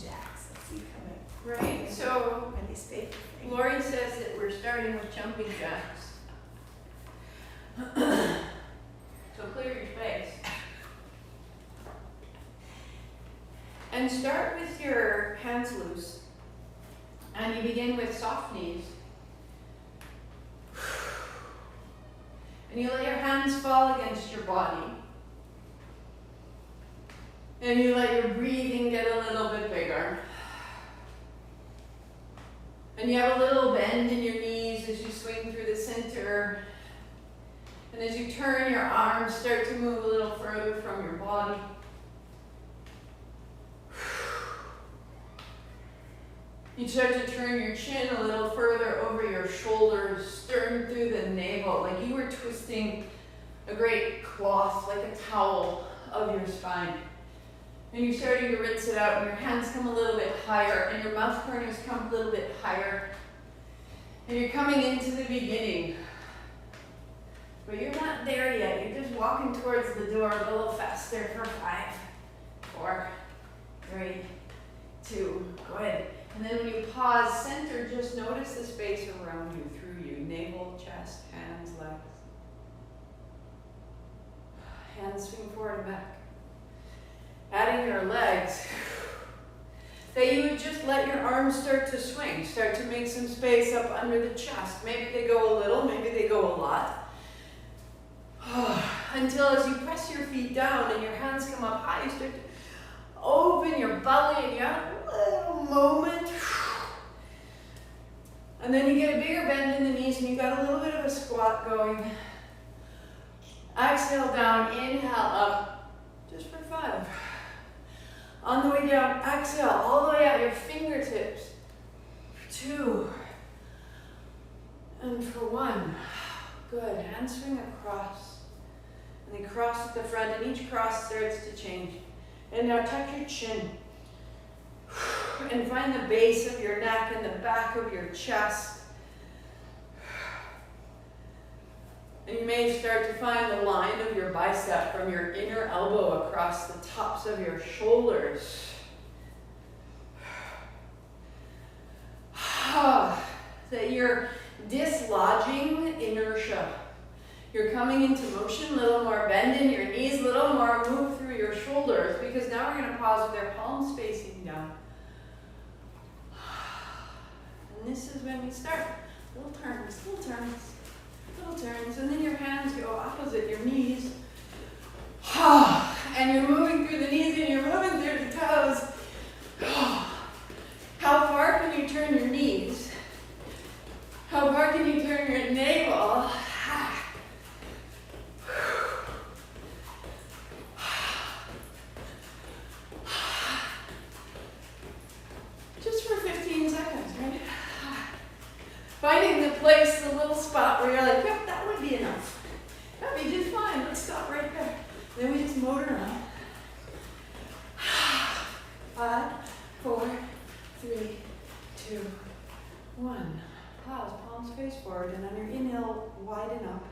jacks. Let's see coming. Right, so My least favorite thing. Lori says that we're starting with jumping jacks. So clear your space. And start with your hands loose. And you begin with soft knees. And you let your hands fall against your body. And you let your breathing get a little bit bigger. And you have a little bend in your knees as you swing through the center. And as you turn, your arms start to move a little further from your body. You start to turn your chin a little further over your shoulders, stern through the navel, like you were twisting a great cloth, like a towel of your spine. And you're starting to rinse it out, and your hands come a little bit higher, and your mouth corners come a little bit higher. And you're coming into the beginning. But you're not there yet. You're just walking towards the door a little faster for 5, 4, 3, 2, good. And then when you pause, center, just notice the space around you, through you, navel, chest, hands, legs. Hands swing forward and back. Adding your legs, that you would just let your arms start to swing, start to make some space up under the chest. Maybe they go a little, maybe they go a lot. Until as you press your feet down and your hands come up high, you start to open your belly and you have a little moment. And then you get a bigger bend in the knees and you got a little bit of a squat going. Exhale down, inhale up, just for 5. On the way down, exhale all the way out your fingertips. For 2. And for 1. Good, hand swing across. And they cross at the front, and each cross starts to change. And now tuck your chin. And find the base of your neck and the back of your chest. And you may start to find the line of your bicep from your inner elbow across the tops of your shoulders. That you're dislodging inertia. You're coming into motion, a little more bend in your knees, a little more move through your shoulders, because now we're going to pause with our palms facing down. And this is when we start. Little turns, little turns. Little turns, and then your hands go opposite your knees. And you're moving through the knees and you're moving through the toes. How far can you turn your knees? How far can you turn your navel? Just for 15 seconds, right? Finding the place, the little spot where you're like, yep, that would be enough. That'd be just fine. Let's stop right there. Then we just motor on. 5, 4, 3, 2, 1. Pause, palms face forward, and on your inhale, widen up.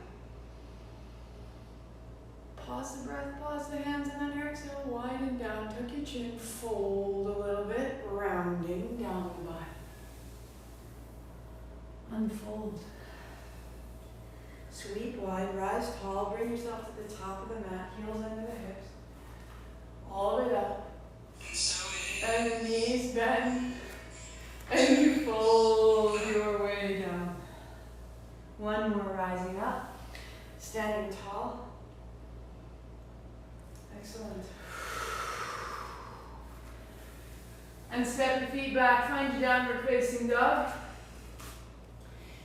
Pause the breath, pause the hands, and on your exhale, widen down. Tuck your chin, fold a little bit, rounding down the body. Unfold. Sweep wide, rise tall, bring yourself to the top of the mat, heels under the hips. Hold it up. And the knees bend. And you fold your way down. 1 more rising up. Standing tall. Excellent. And step your feet back, find your downward facing dog.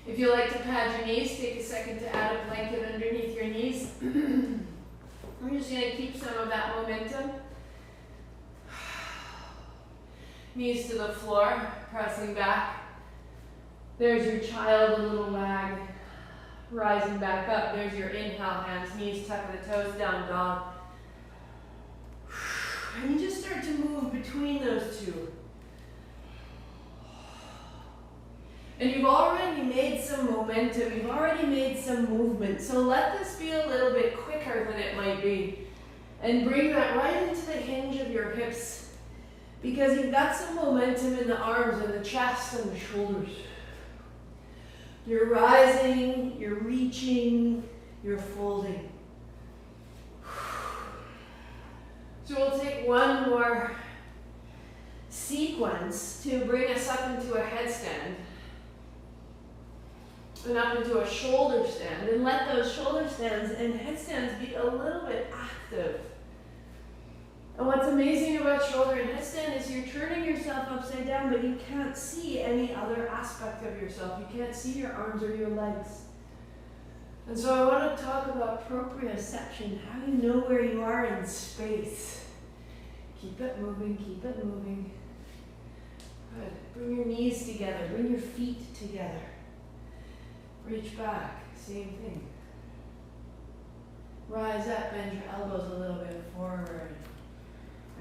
If you like to pad your knees, take a second to add a blanket underneath your knees. We're just going to keep some of that momentum. Knees to the floor, pressing back. There's your child, a little wag. Rising back up. There's your inhale, hands, knees, tuck the toes down, dog. And you just start to move between those two. And you've already made some momentum, you've already made some movement. So let this be a little bit quicker than it might be. And bring that right into the hinge of your hips. Because you've got some momentum in the arms and the chest and the shoulders. You're rising, you're reaching, you're folding. So we'll take one more sequence to bring us up into a headstand and up into a shoulder stand, and let those shoulder stands and headstands be a little bit active. And what's amazing about shoulder and headstand is you're turning yourself upside down, but you can't see any other aspect of yourself. You can't see your arms or your legs. And so I want to talk about proprioception, how you know where you are in space. Keep it moving, keep it moving. Good. Bring your knees together, bring your feet together. Reach back, same thing. Rise up, bend your elbows a little bit forward.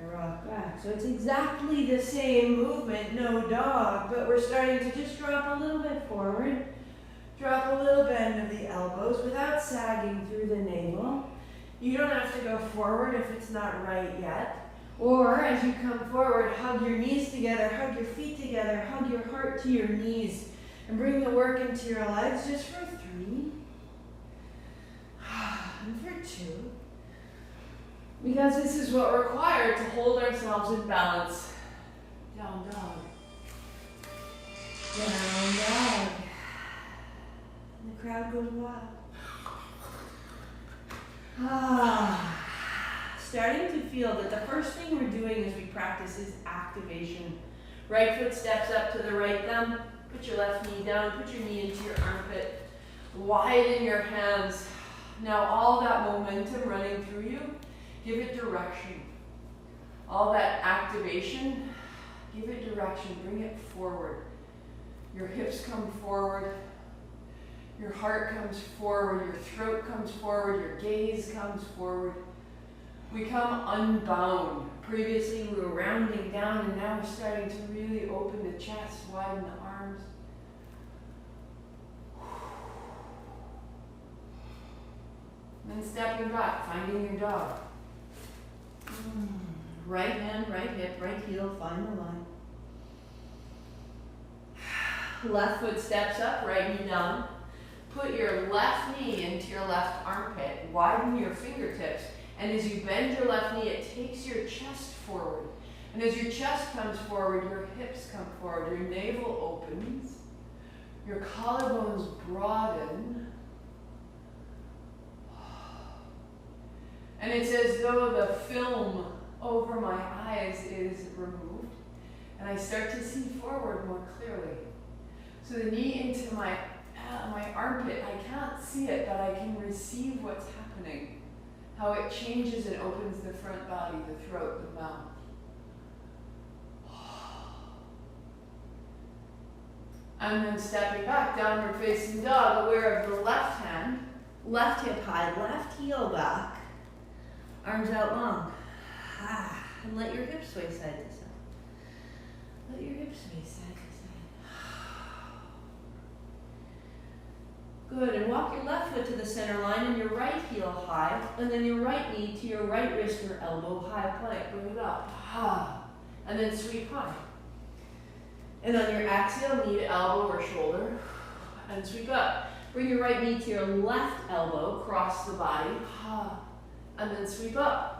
And rock back. So it's exactly the same movement, no dog, but we're starting to just drop a little bit forward. Drop a little bend of the elbows without sagging through the navel. You don't have to go forward if it's not right yet. Or as you come forward, hug your knees together, hug your feet together, hug your heart to your knees, and bring the work into your legs just for 3. And for 2. Because this is what we're required to hold ourselves in balance. Down dog. Down dog. And the crowd goes wild. Starting to feel that the first thing we're doing as we practice is activation. Right foot steps up to the right thumb. Put your left knee down. Put your knee into your armpit. Widen your hands. Now all that momentum running through you, give it direction. All that activation, give it direction. Bring it forward. Your hips come forward. Your heart comes forward. Your throat comes forward. Your gaze comes forward. We come unbound. Previously we were rounding down, and now we're starting to really open the chest, widen the arms. And then stepping back, finding your dog. Right hand, right hip, right heel, find the line. Left foot steps up, right knee down. Put your left knee into your left armpit. Widen your fingertips. And as you bend your left knee, it takes your chest forward. And as your chest comes forward, your hips come forward. Your navel opens. Your collarbones broaden. And it's as though the film over my eyes is removed. And I start to see forward more clearly. So the knee into my armpit, I can't see it, but I can receive what's happening. How it changes and opens the front body, the throat, the mouth. And then stepping back, downward facing dog, aware of the left hand, left hip high, left heel back, arms out long. And let your hips sway side to side. Let your hips sway side to side. Good, and walk your left foot to the center line and your right heel high, and then your right knee to your right wrist or elbow, high plank, bring it up. And then sweep high. And on your exhale, knee to elbow or shoulder, and sweep up. Bring your right knee to your left elbow, cross the body, and then sweep up.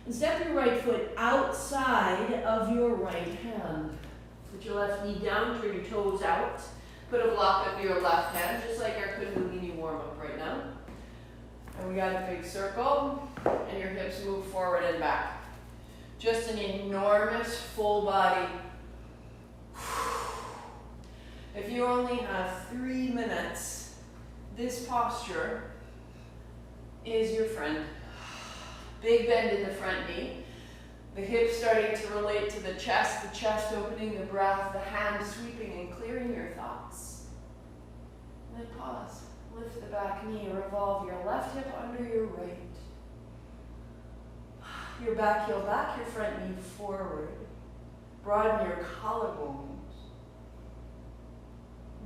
And step your right foot outside of your right hand. Put your left knee down, turn your toes out. Put a block under your left hand, just like our Kundalini warm-up right now. And we got a big circle, and your hips move forward and back. Just an enormous full body. If you only have 3 minutes, this posture is your friend. Big bend in the front knee. The hips starting to relate to the chest opening, the breath, the hand sweeping and clearing your thoughts. And then pause. Lift the back knee, revolve your left hip under your right. Your back heel back, your front knee forward. Broaden your collarbones.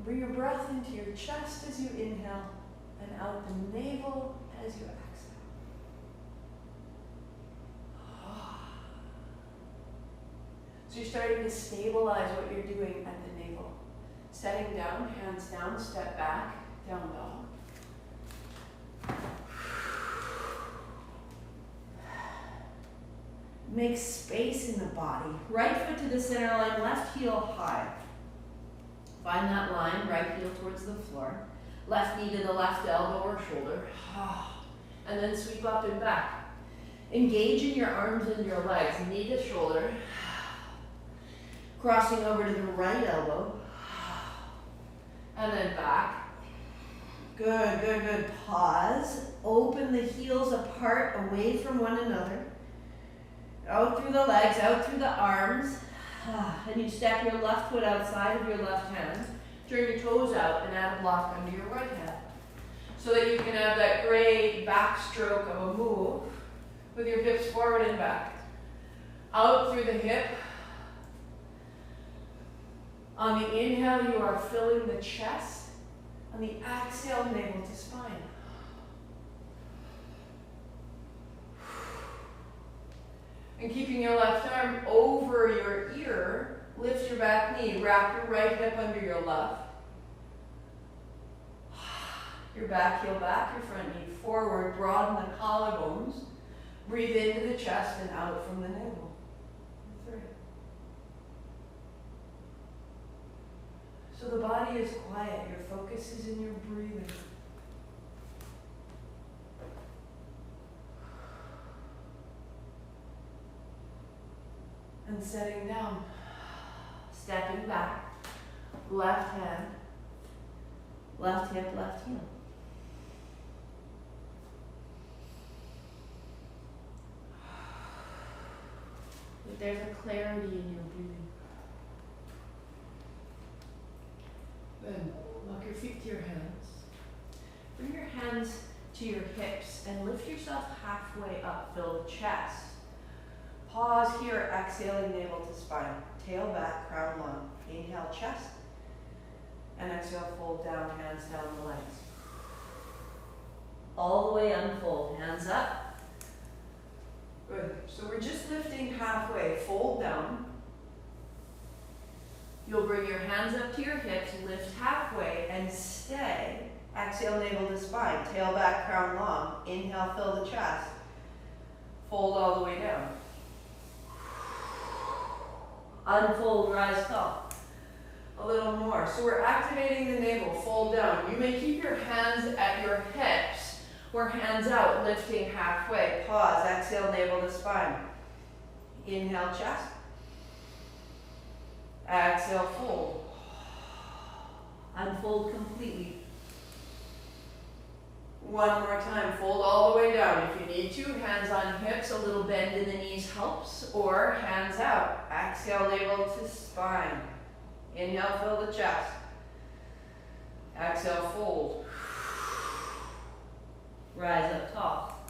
Bring your breath into your chest as you inhale and out the navel as you exhale. So you're starting to stabilize what you're doing at the navel. Setting down, hands down, step back, down dog. Make space in the body. Right foot to the center line, left heel high. Find that line, right heel towards the floor. Left knee to the left elbow or shoulder. And then sweep up and back. Engage in your arms and your legs, knee to shoulder. Crossing over to the right elbow. And then back. Good, good, good. Pause. Open the heels apart, away from one another. Out through the legs, out through the arms. And you step your left foot outside of your left hand. Turn your toes out and add a block under your right hand. So that you can have that great backstroke of a move with your hips forward and back. Out through the hip. On the inhale, you are filling the chest. On the exhale, navel to spine. And keeping your left arm over your ear, lift your back knee, wrap your right hip under your left. Your back heel back, your front knee forward, broaden the collarbones. Breathe into the chest and out from the navel. 3. So the body is quiet, your focus is in your breathing. And setting down, stepping back, left hand, left hip, left heel. But there's a clarity in your breathing. Then lock your feet to your hands. Bring your hands to your hips and lift yourself halfway up, fill the chest. Pause here, exhaling navel to spine. Tail back, crown long. Inhale, chest. And exhale, fold down, hands down the legs. All the way unfold, hands up. Good. So we're just lifting halfway. Fold down. You'll bring your hands up to your hips, lift halfway, and stay. Exhale, navel to spine. Tail back, crown long. Inhale, fill the chest. Fold all the way down. Unfold, rise tall. A little more. So we're activating the navel, fold down. You may keep your hands at your hips or hands out, lifting halfway. Pause, exhale, navel to spine. Inhale, chest. Exhale, fold. Unfold completely. One more time, fold all the way down. If you need to, hands on hips, a little bend in the knees helps, or hands out. Exhale, navel to spine. Inhale, fill the chest. Exhale, fold. Rise up tall.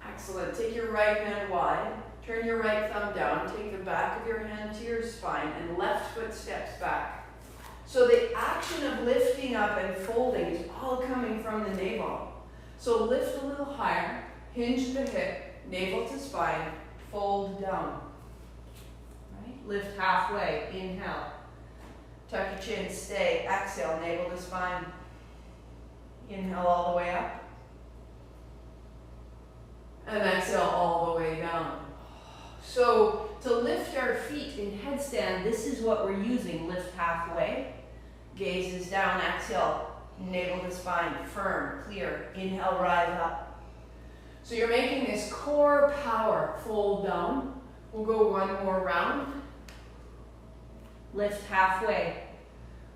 Excellent. Take your right hand wide. Turn your right thumb down. Take the back of your hand to your spine, and left foot steps back. So the action of lifting up and folding is all coming from the navel. So lift a little higher, hinge the hip, navel to spine, fold down. Right? Lift halfway, inhale. Tuck your chin, stay, exhale, navel to spine. Inhale all the way up. And exhale all the way down. So to lift our feet in headstand, this is what we're using. Lift halfway, gaze is down, exhale, navel to spine, firm, clear. Inhale, rise up. So you're making this core power, fold down. We'll go one more round. Lift halfway.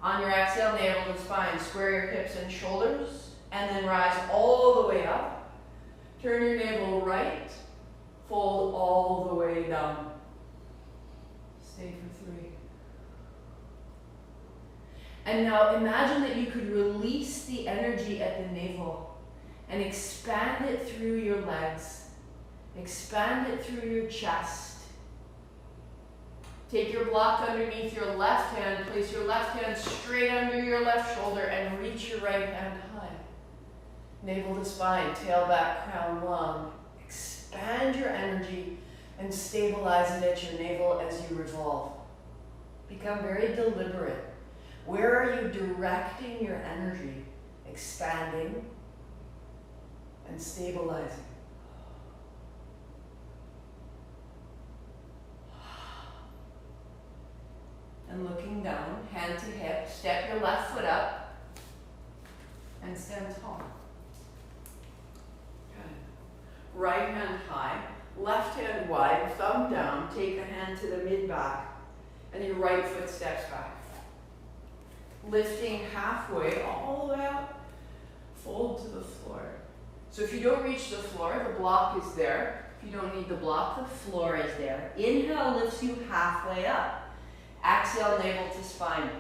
On your exhale, navel to spine, square your hips and shoulders, and then rise all the way up. Turn your navel right, fold all the way down. Stay for 3. And now imagine that you could release the energy at the navel and expand it through your legs. Expand it through your chest. Take your block underneath your left hand, place your left hand straight under your left shoulder and reach your right hand high. Navel to spine, tail back, crown long. Expand your energy and stabilize it at your navel as you revolve. Become very deliberate. Where are you directing your energy? Expanding and stabilizing. And looking down, hand to hip, step your left foot up and stand tall. Good. Right hand high, left hand wide, thumb down, take a hand to the mid-back, and your right foot steps back. Lifting halfway, all the way up, fold to the floor. So if you don't reach the floor, the block is there. If you don't need the block, the floor is there. Inhale lifts you halfway up. Exhale, navel to spine.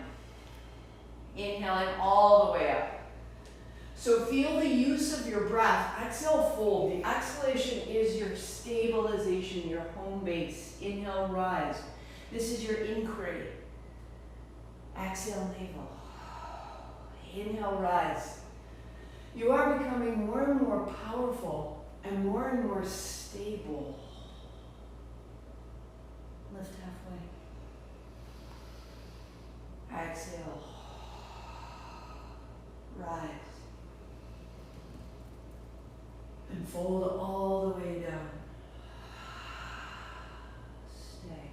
Inhaling all the way up. So feel the use of your breath. Exhale, fold. The exhalation is your stabilization, your home base. Inhale, rise. This is your inquiry. Exhale, navel. Inhale, rise. You are becoming more and more powerful and more stable. Lift halfway. Exhale. Rise. And fold all the way down. Stay.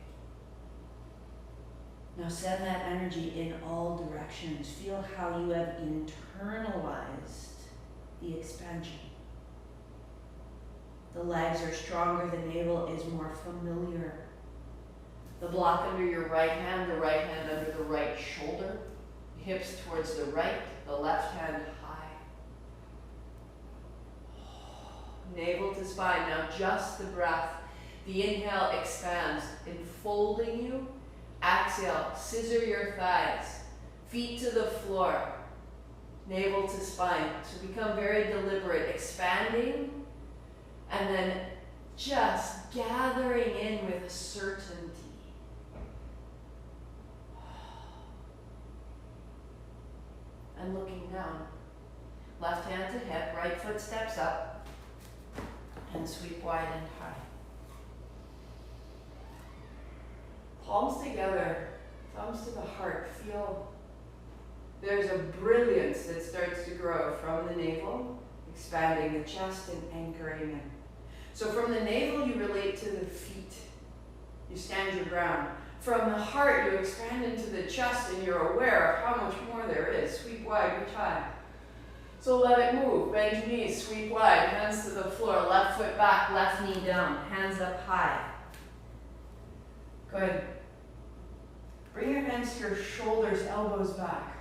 Now send that energy in all directions. Feel how you have internalized the expansion. The legs are stronger, the navel is more familiar. The block under your right hand, the right hand under the right shoulder, hips towards the right, the left hand high. Navel to spine, now just the breath. The inhale expands, enfolding you. Exhale, scissor your thighs, feet to the floor, navel to spine. So become very deliberate, expanding, and then just gathering in with certainty. And looking down. Left hand to hip, right foot steps up, and sweep wide and high. Palms together, thumbs to the heart. Feel there's a brilliance that starts to grow from the navel, expanding the chest and anchoring in. So from the navel, you relate to the feet. You stand your ground. From the heart, you expand into the chest and you're aware of how much more there is. Sweep wide, reach high. So let it move. Bend your knees, sweep wide, hands to the floor, left foot back, left knee down, hands up high. Good. Bring your hands to your shoulders, elbows back.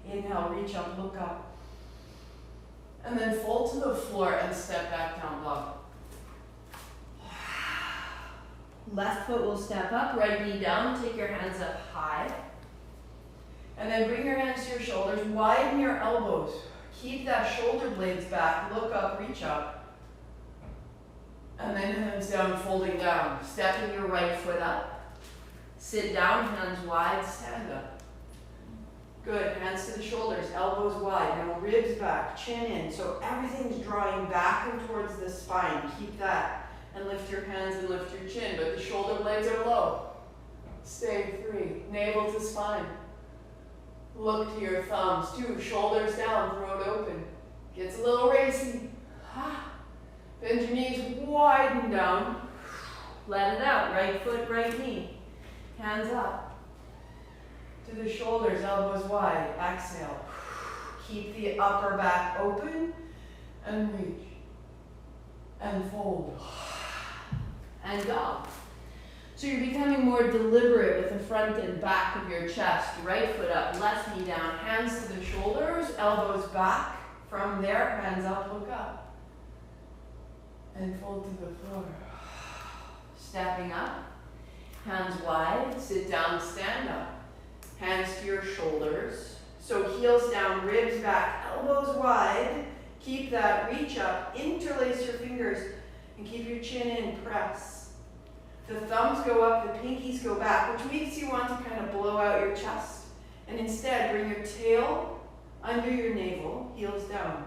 Inhale, reach up, look up. And then fold to the floor and step back down dog. Left foot will step up, right knee down, take your hands up high. And then bring your hands to your shoulders, widen your elbows. Keep that shoulder blades back, look up, reach up. And then hands down, folding down. Stepping your right foot up. Sit down, hands wide, stand up. Good, hands to the shoulders, elbows wide. Now ribs back, chin in. So everything's drawing back and towards the spine. Keep that. And lift your hands and lift your chin, but the shoulder blades are low. Stay free. Navel to spine. Look to your thumbs, too. Shoulders down, throat open. Gets a little racy. Bend your knees, widen down. Let it out. Right foot, right knee. Hands up. To the shoulders, elbows wide. Exhale. Keep the upper back open and reach. And fold. And dog. So you're becoming more deliberate with the front and back of your chest. Right foot up, left knee down, hands to the shoulders, elbows back. From there, hands up, look up. And fold to the floor. Stepping up, hands wide, sit down, stand up. Hands to your shoulders. So heels down, ribs back, elbows wide. Keep that, reach up, interlace your fingers, and keep your chin in, press. The thumbs go up, the pinkies go back, which makes you want to kind of blow out your chest. And instead, bring your tail under your navel, heels down.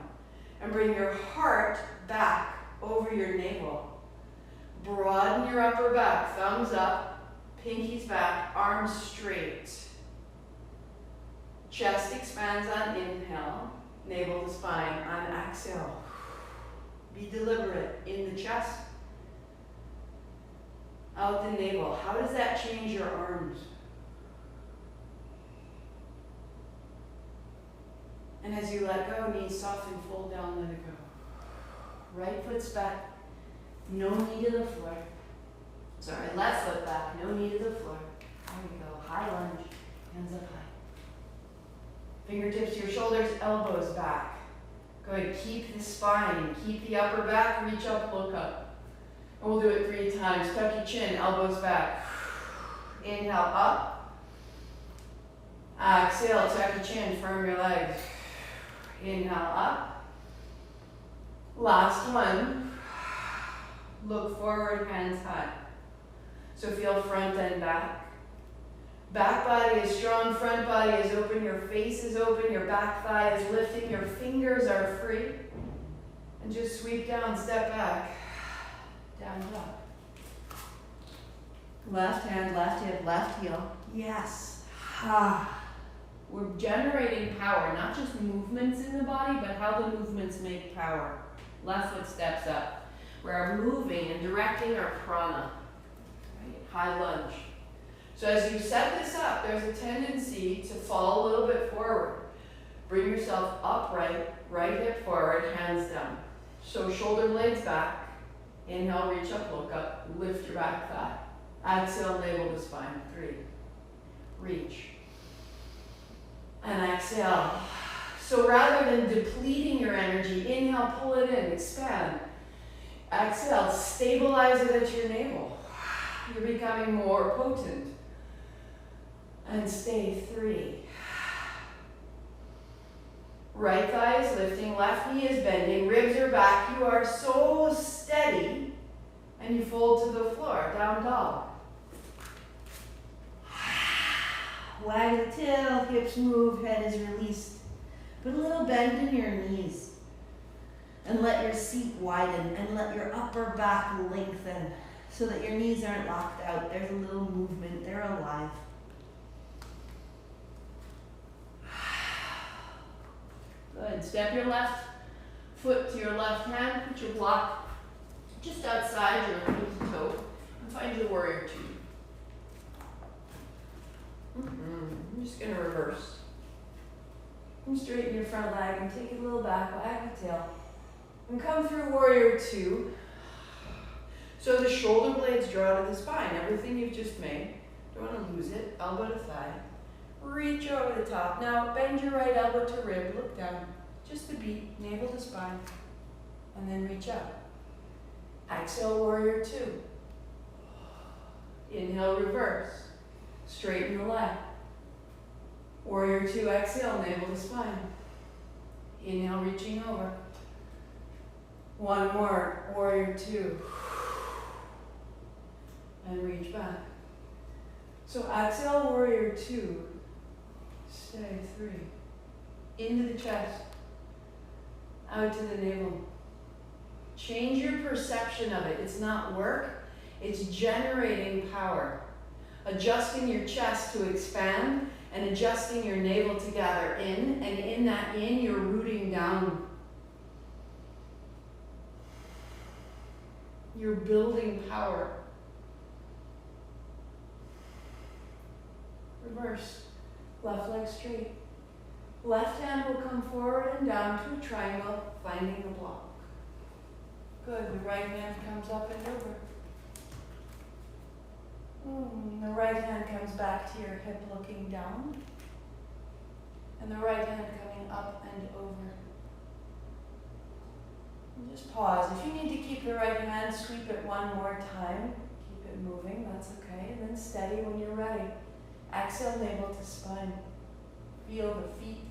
And bring your heart back over your navel. Broaden your upper back, thumbs up, pinkies back, arms straight. Chest expands on inhale, navel to spine on exhale. Be deliberate in the chest, out the navel. How does that change your arms? And as you let go, knees soften, fold down, let it go. Right foot's back, no knee to the floor. Sorry, left foot back, no knee to the floor. There we go, high lunge, hands up high. Fingertips to your shoulders, elbows back. Good, keep the spine, keep the upper back, reach up, look up. And we'll do it 3 times. Tuck your chin, elbows back. Inhale, up. Exhale, tuck your chin, firm your legs. Inhale, up. Last one. Look forward, hands high. So feel front and back. Back body is strong, front body is open, your face is open, your back thigh is lifting, your fingers are free. And just sweep down, step back. Down dog. Left hand, left hip, left heel. Yes. We're generating power, not just movements in the body, but how the movements make power. Left foot steps up. We're moving and directing our prana. Right? High lunge. So as you set this up, there's a tendency to fall a little bit forward. Bring yourself upright, right hip forward, hands down. So shoulder blades back. Inhale, reach up, look up, lift your back thigh. Exhale, navel to spine. 3. Reach. And exhale. So rather than depleting your energy, inhale, pull it in, expand. Exhale, stabilize it at your navel. You're becoming more potent. And stay. 3. Right thigh is lifting, left knee is bending, ribs are back. You are so steady. And you fold to the floor, down dog. Wag the tail, hips move, head is released. Put a little bend in your knees. And let your seat widen and let your upper back lengthen so that your knees aren't locked out. There's a little movement, they're alive. Good. Step your left foot to your left hand. Put your block just outside your little toe. And find your warrior 2. I'm just going to reverse. And straighten your front leg and take it a little back. Wag the tail. And come through warrior 2. So the shoulder blades draw to the spine. Everything you've just made. Don't want to lose it. Elbow to thigh. Reach over the top. Now bend your right elbow to rib. Look down. Just a beat. Navel to spine. And then reach up. Exhale, warrior 2. Inhale, reverse. Straighten the leg. Warrior 2, exhale, navel to spine. Inhale, reaching over. One more. Warrior 2. And reach back. So exhale, warrior 2. Stay. 3. Into the chest. Out to the navel. Change your perception of it. It's not work. It's generating power. Adjusting your chest to expand and adjusting your navel to gather in. And in that in, you're rooting down. You're building power. Reverse. Left leg straight. Left hand will come forward and down to a triangle, finding the block. Good. The right hand comes up and over. The right hand comes back to your hip looking down. And the right hand coming up and over. And just pause. If you need to keep the right hand, sweep it one more time. Keep it moving, that's okay. And then steady when you're ready. Exhale, navel to spine. Feel the feet.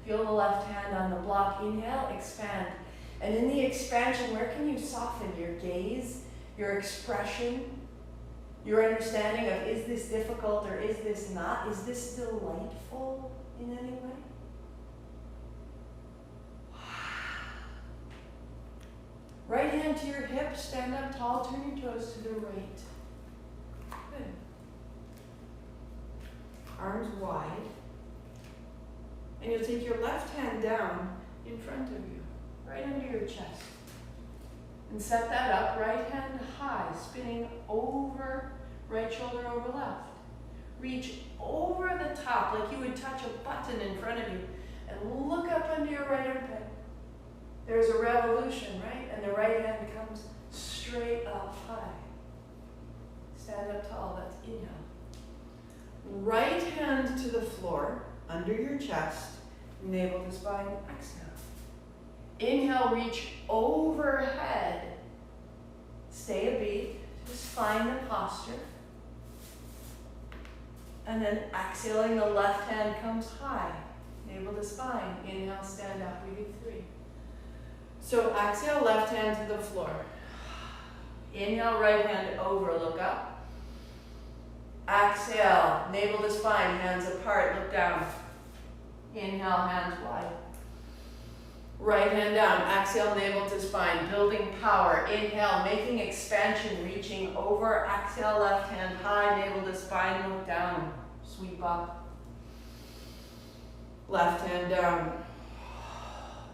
Feel the left hand on the block. Inhale, expand. And in the expansion, where can you soften your gaze, your expression, your understanding of, is this difficult or is this not? Is this delightful in any way? Right hand to your hip, stand up tall, turn your toes to the right. Good. Arms wide. And you'll take your left hand down in front of you, right under your chest. And set that up, right hand high, spinning over, right shoulder over left. Reach over the top like you would touch a button in front of you. And look up under your right armpit. There's a revolution, right? And the right hand comes straight up high. Stand up tall, that's inhale. Right hand to the floor, under your chest, navel to spine, exhale. Inhale, reach overhead. Stay a beat, just find the posture. And then exhaling, the left hand comes high, navel to spine. Inhale, stand up, we do 3. So exhale, left hand to the floor. Inhale, right hand over, look up. Exhale, navel to spine, hands apart, look down. Inhale, hands wide. Right hand down, exhale, navel to spine, building power. Inhale, making expansion, reaching over. Exhale, left hand high, navel to spine, look down, sweep up. Left hand down,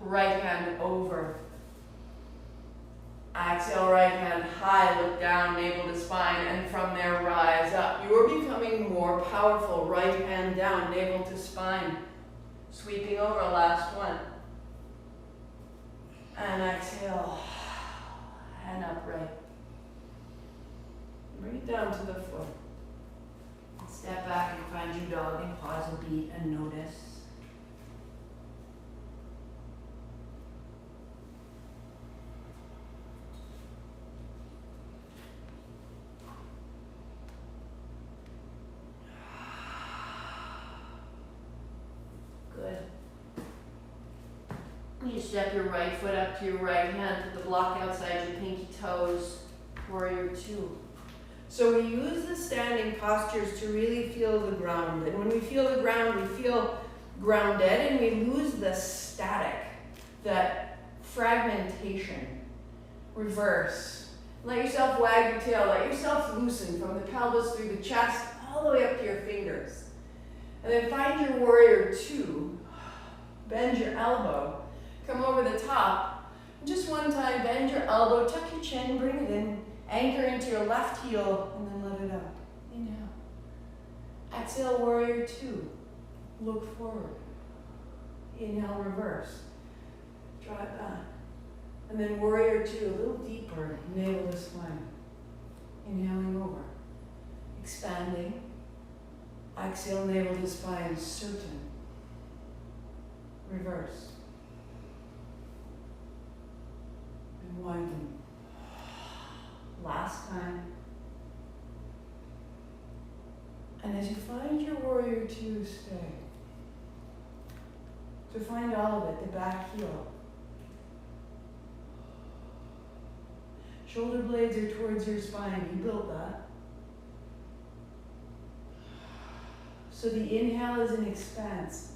right hand over. Exhale, right hand high, look down, navel to spine, and from there rise up. You are becoming more powerful. Right hand down, navel to spine. Sweeping over, last one. And exhale, and upright. Bring it down to the floor. Step back and find your dog and pause a beat and notice. Good. You step your right foot up to your right hand, put the block outside your pinky toes, warrior 2. So we use the standing postures to really feel the ground. And when we feel the ground, we feel grounded and we lose the static, that fragmentation. Reverse. Let yourself wag your tail, let yourself loosen from the pelvis through the chest all the way up to your fingers. And then find your warrior 2. Bend your elbow. Come over the top. Just one time, bend your elbow, tuck your chin, bring it in, anchor into your left heel, and then let it out. Inhale. Exhale, warrior 2. Look forward. Inhale, reverse. Draw it back. And then warrior 2, a little deeper, navel to spine. Inhaling over. Expanding. Exhale, navel to spine, certain. Reverse. And widen. Last time. And as you find your warrior 2, stay. So find all of it, the back heel. Shoulder blades are towards your spine. You built that. So the inhale is an expanse.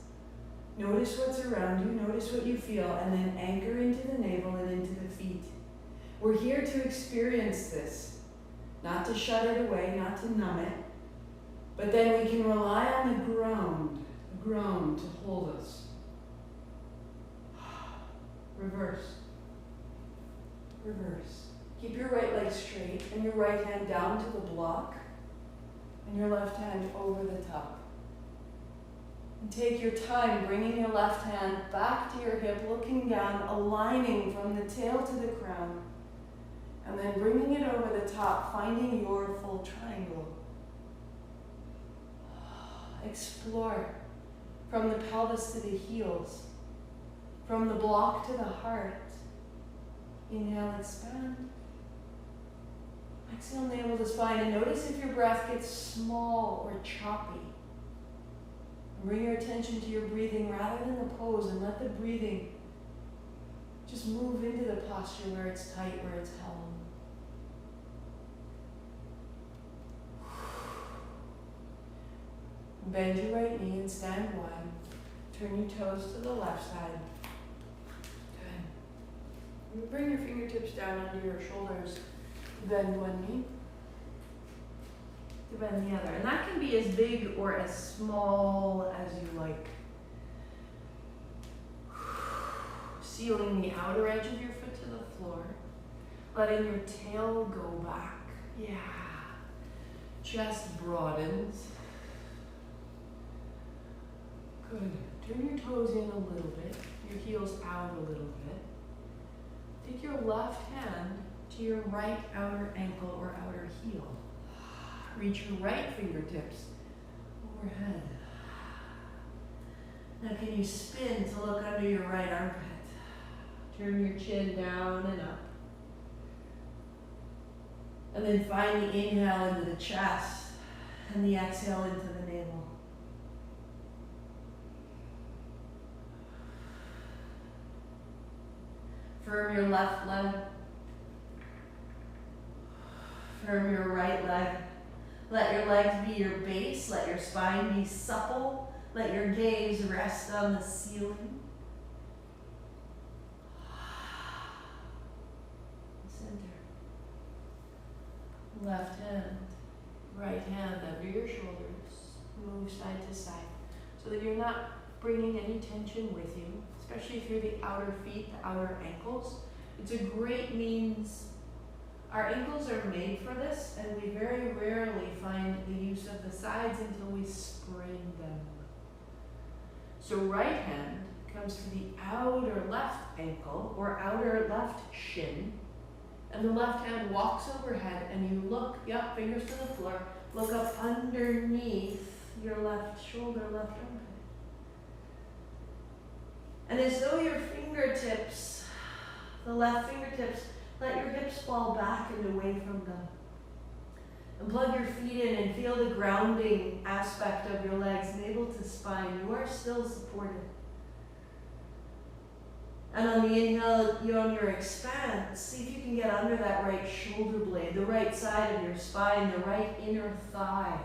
Notice what's around you, notice what you feel, and then anchor into the navel and into the feet. We're here to experience this, not to shut it away, not to numb it, but then we can rely on the ground to hold us. Reverse. Reverse. Keep your right leg straight and your right hand down to the block and your left hand over the top. And take your time bringing your left hand back to your hip, looking down, aligning from the tail to the crown, and then bringing it over the top, finding your full triangle. Explore from the pelvis to the heels, from the block to the heart. Inhale, expand. Exhale, navel to spine, and notice if your breath gets small or choppy. Bring your attention to your breathing rather than the pose, and let the breathing just move into the posture where it's tight, where it's held. Bend your right knee and stand wide. Turn your toes to the left side. Good. And bring your fingertips down under your shoulders. Bend one knee. To bend the other. And that can be as big or as small as you like. Sealing the outer edge of your foot to the floor. Letting your tail go back. Yeah. Chest broadens. Good. Turn your toes in a little bit. Your heels out a little bit. Take your left hand to your right outer ankle or outer heel. Reach your right fingertips overhead. Now can you spin to look under your right armpit? Turn your chin down and up. And then find the inhale into the chest and the exhale into the navel. Firm your left leg. Firm your right leg. Let your legs be your base. Let your spine be supple. Let your gaze rest on the ceiling. Center. Left hand, right hand under your shoulders. Move side to side so that you're not bringing any tension with you, especially through the outer feet, the outer ankles. It's a great means. Our ankles are made for this, and we very rarely find the use of the sides until we sprain them. So right hand comes to the outer left ankle or outer left shin, and the left hand walks overhead, and you look, yep, fingers to the floor, look up underneath your left shoulder, left armpit. And as though your fingertips, the left fingertips, let your hips fall back and away from them. And plug your feet in and feel the grounding aspect of your legs, navel to spine. You are still supported. And on the inhale, on your expand, see if you can get under that right shoulder blade, the right side of your spine, the right inner thigh.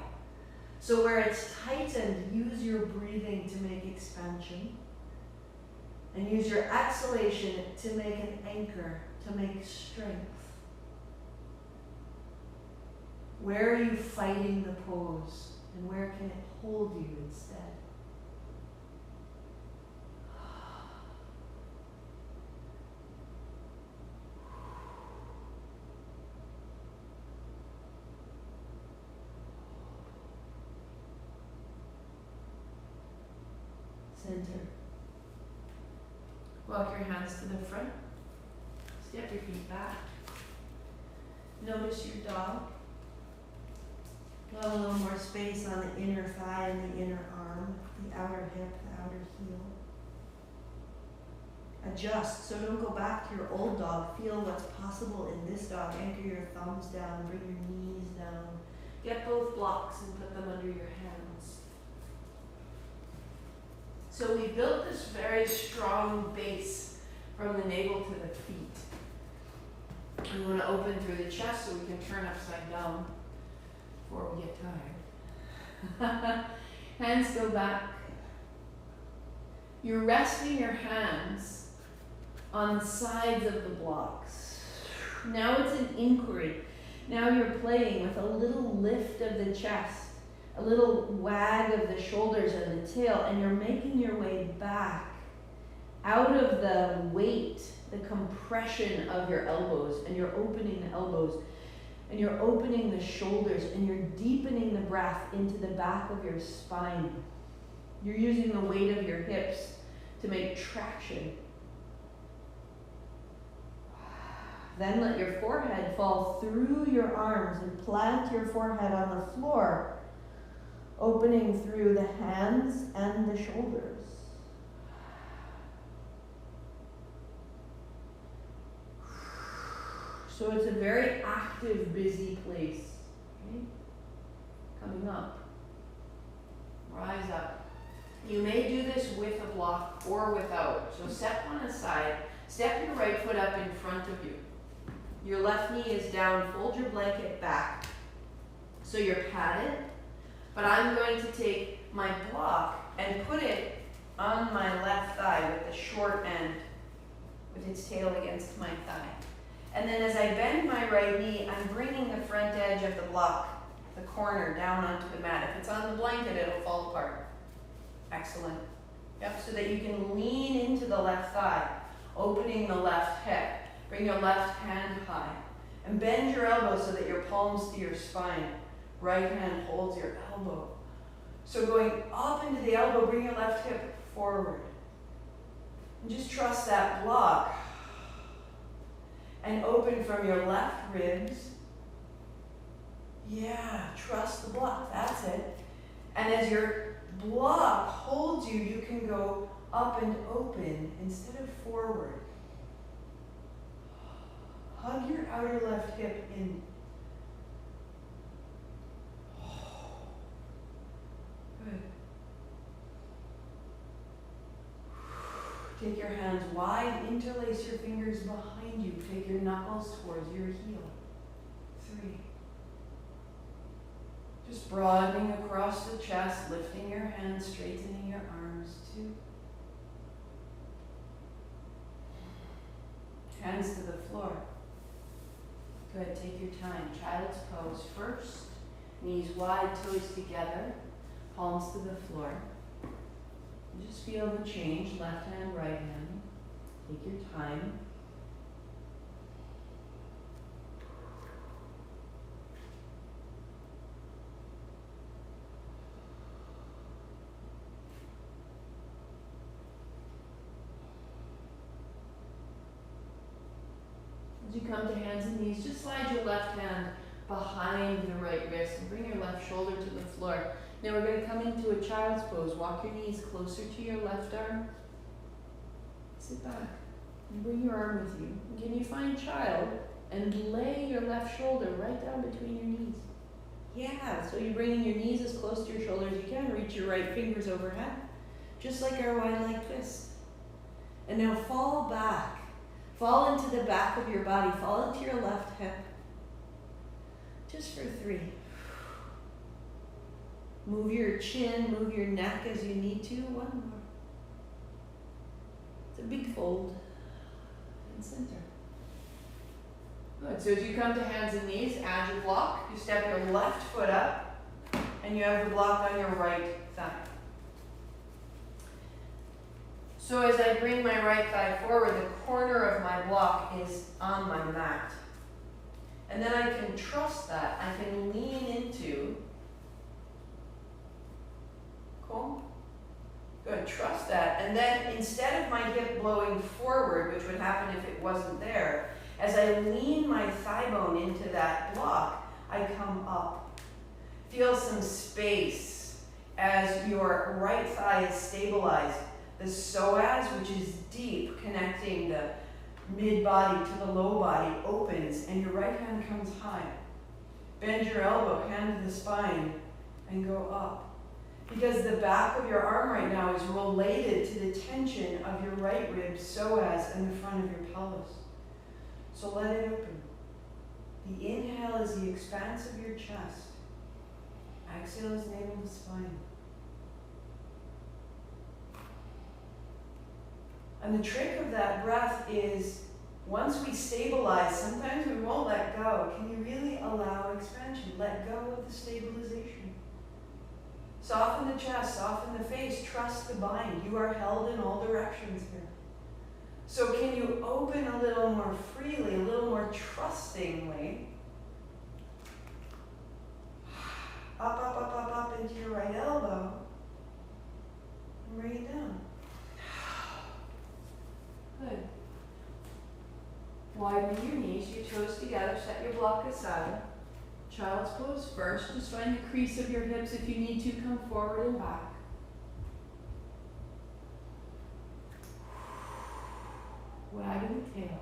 So where it's tightened, use your breathing to make expansion. And use your exhalation to make an anchor, to make strength. Where are you fighting the pose? And where can it hold you instead? Center. Walk your hands to the front. Step your feet back. Notice your dog. Allow a little more space on the inner thigh and the inner arm, the outer hip, the outer heel. Adjust, so don't go back to your old dog. Feel what's possible in this dog. Anchor your thumbs down, bring your knees down. Get both blocks and put them under your hands. So we built this very strong base from the navel to the feet. We want to open through the chest so we can turn upside down before we get tired. Hands go back. You're resting your hands on the sides of the blocks. Now it's an inquiry. Now you're playing with a little lift of the chest, a little wag of the shoulders and the tail, and you're making your way back out of the weight, the compression of your elbows, and you're opening the elbows, and you're opening the shoulders, and you're deepening the breath into the back of your spine. You're using the weight of your hips to make traction. Then let your forehead fall through your arms and plant your forehead on the floor, opening through the hands and the shoulders. So it's a very active, busy place. Okay? Coming up. Rise up. You may do this with a block or without. So step one aside. Step your right foot up in front of you. Your left knee is down. Fold your blanket back. So you're padded. But I'm going to take my block and put it on my left thigh with the short end. with its tail against my thigh. And then as I bend my right knee, I'm bringing the front edge of the block, the corner, down onto the mat. If it's on the blanket, it'll fall apart. Excellent. Yep, so that you can lean into the left thigh, opening the left hip. Bring your left hand high. And bend your elbow so that your palms to your spine. Right hand holds your elbow. So going up into the elbow, bring your left hip forward. And just trust that block. And open from your left ribs. Yeah, trust the block, that's it. And as your block holds you, you can go up and open instead of forward. Hug your outer left hip in. Good. Take your hands wide, interlace your fingers behind you. Take your knuckles towards your heel. 3. Just broadening across the chest, lifting your hands, straightening your arms. 2. Hands to the floor. Good, take your time. Child's pose first. Knees wide, toes together. Palms to the floor. And just feel the change, left hand, right hand. Take your time. As you come to hands and knees, just slide your left hand behind the right wrist and bring your left shoulder to the floor. Now we're going to come into a child's pose. Walk your knees closer to your left arm. Sit back and bring your arm with you. And can you find child and lay your left shoulder right down between your knees? Yeah, so you're bringing your knees as close to your shoulder as you can. Reach your right fingers overhead, just like our wide leg twist. And now fall back. Fall into the back of your body. Fall into your left hip. Just for 3. Move your chin, move your neck as you need to. 1 more. It's a big fold. And center. Good. So as you come to hands and knees, as you block, you step your left foot up, and you have the block on your right thigh. So as I bring my right thigh forward, the corner of my block is on my mat. And then I can trust that. I can lean into. Cool? Good, trust that. And then instead of my hip blowing forward, which would happen if it wasn't there, as I lean my thigh bone into that block, I come up. Feel some space as your right thigh is stabilized. The psoas, which is deep, connecting the mid-body to the low body, opens, and your right hand comes high. Bend your elbow, hand to the spine, and go up. Because the back of your arm right now is related to the tension of your right rib, psoas, and the front of your pelvis. So let it open. The inhale is the expanse of your chest. Exhale is navel to spine. And the trick of that breath is, once we stabilize, sometimes we won't let go. Can you really allow expansion? Let go of the stabilization. Soften the chest, soften the face, trust the bind. You are held in all directions here. So can you open a little more freely, a little more trustingly? Up, up, up, up, up into your right elbow. And bring it down. Good. Widen your knees, your toes together, set your block aside. Child's pose first. Just find the crease of your hips. If you need to, come forward and back. Wagging the tail.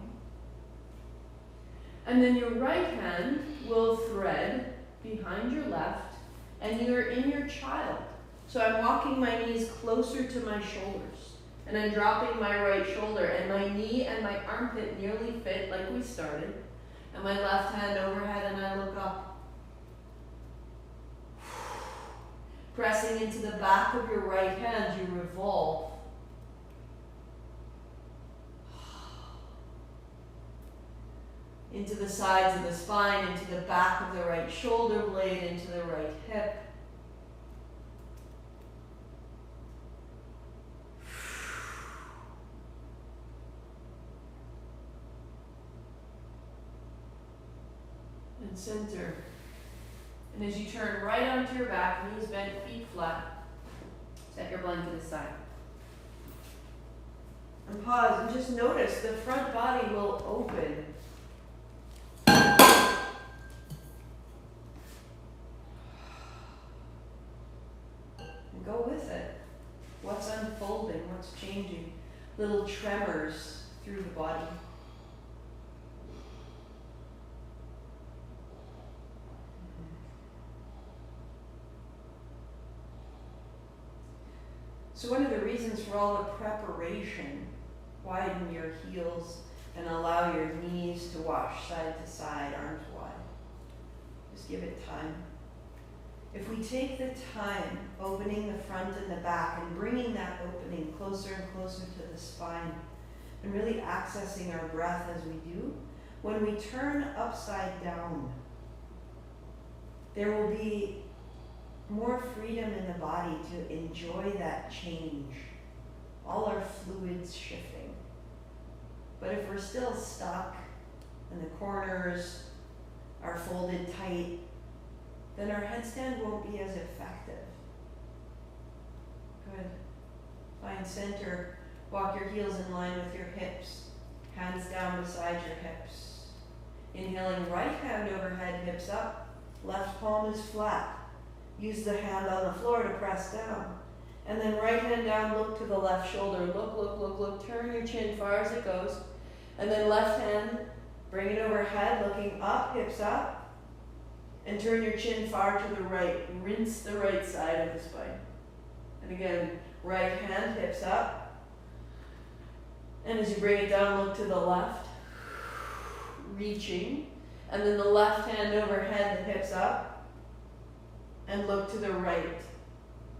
And then your right hand will thread behind your left, and you're in your child. So I'm walking my knees closer to my shoulders. And I'm dropping my right shoulder, and my knee and my armpit nearly fit like we started. And my left hand overhead, and I look up. Pressing into the back of your right hand, you revolve. into the sides of the spine, into the back of the right shoulder blade, into the right hip. And center. And as you turn right onto your back, knees bent, feet flat, set your blanket aside. And pause and just notice the front body will open. And go with it. What's unfolding, what's changing. Little tremors through the body. So one of the reasons for all the preparation, widen your heels and allow your knees to wash side to side, arms wide. Just give it time. If we take the time opening the front and the back and bringing that opening closer and closer to the spine and really accessing our breath as we do, when we turn upside down, there will be more freedom in the body to enjoy that change. All our fluids shifting. But if we're still stuck and the corners are folded tight, then our headstand won't be as effective. Good. Find center. Walk your heels in line with your hips. Hands down beside your hips. Inhaling, right hand overhead, hips up. Left palm is flat. Use the hand on the floor to press down. And then right hand down, look to the left shoulder. Look, look, look, look. Turn your chin far as it goes. And then left hand, bring it overhead, looking up, hips up. And turn your chin far to the right. Rinse the right side of the spine. And again, right hand, hips up. And as you bring it down, look to the left. Reaching. And then the left hand overhead, the hips up. And look to the right.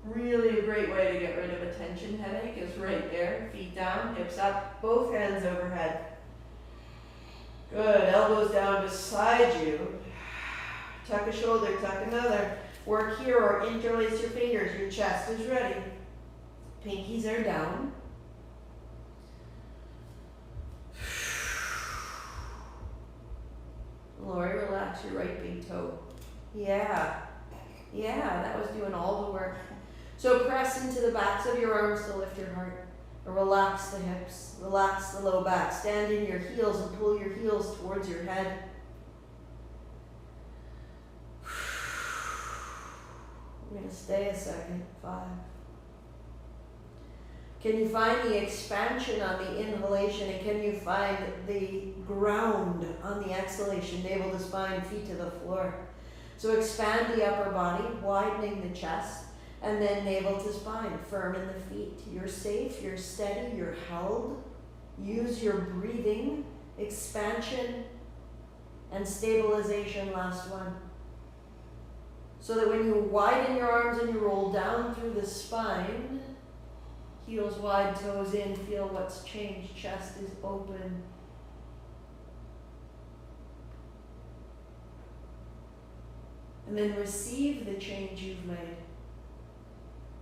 Really a great way to get rid of a tension headache is right there. Feet down, hips up, both hands overhead. Good, elbows down beside you. Tuck a shoulder, tuck another. Work here or interlace your fingers. Your chest is ready. Pinkies are down. Lori, relax your right big toe. Yeah, that was doing all the work. So press into the backs of your arms to lift your heart. Relax the hips, relax the low back. Stand in your heels and pull your heels towards your head. We're going to stay a second. 5. Can you find the expansion on the inhalation, and can you find the ground on the exhalation? Navel to spine, feet to the floor. So expand the upper body, widening the chest, and then navel to spine, firm in the feet. You're safe, you're steady, you're held. Use your breathing, expansion, and stabilization, last one. So that when you widen your arms and you roll down through the spine, heels wide, toes in, feel what's changed, chest is open. And then receive the change you've made.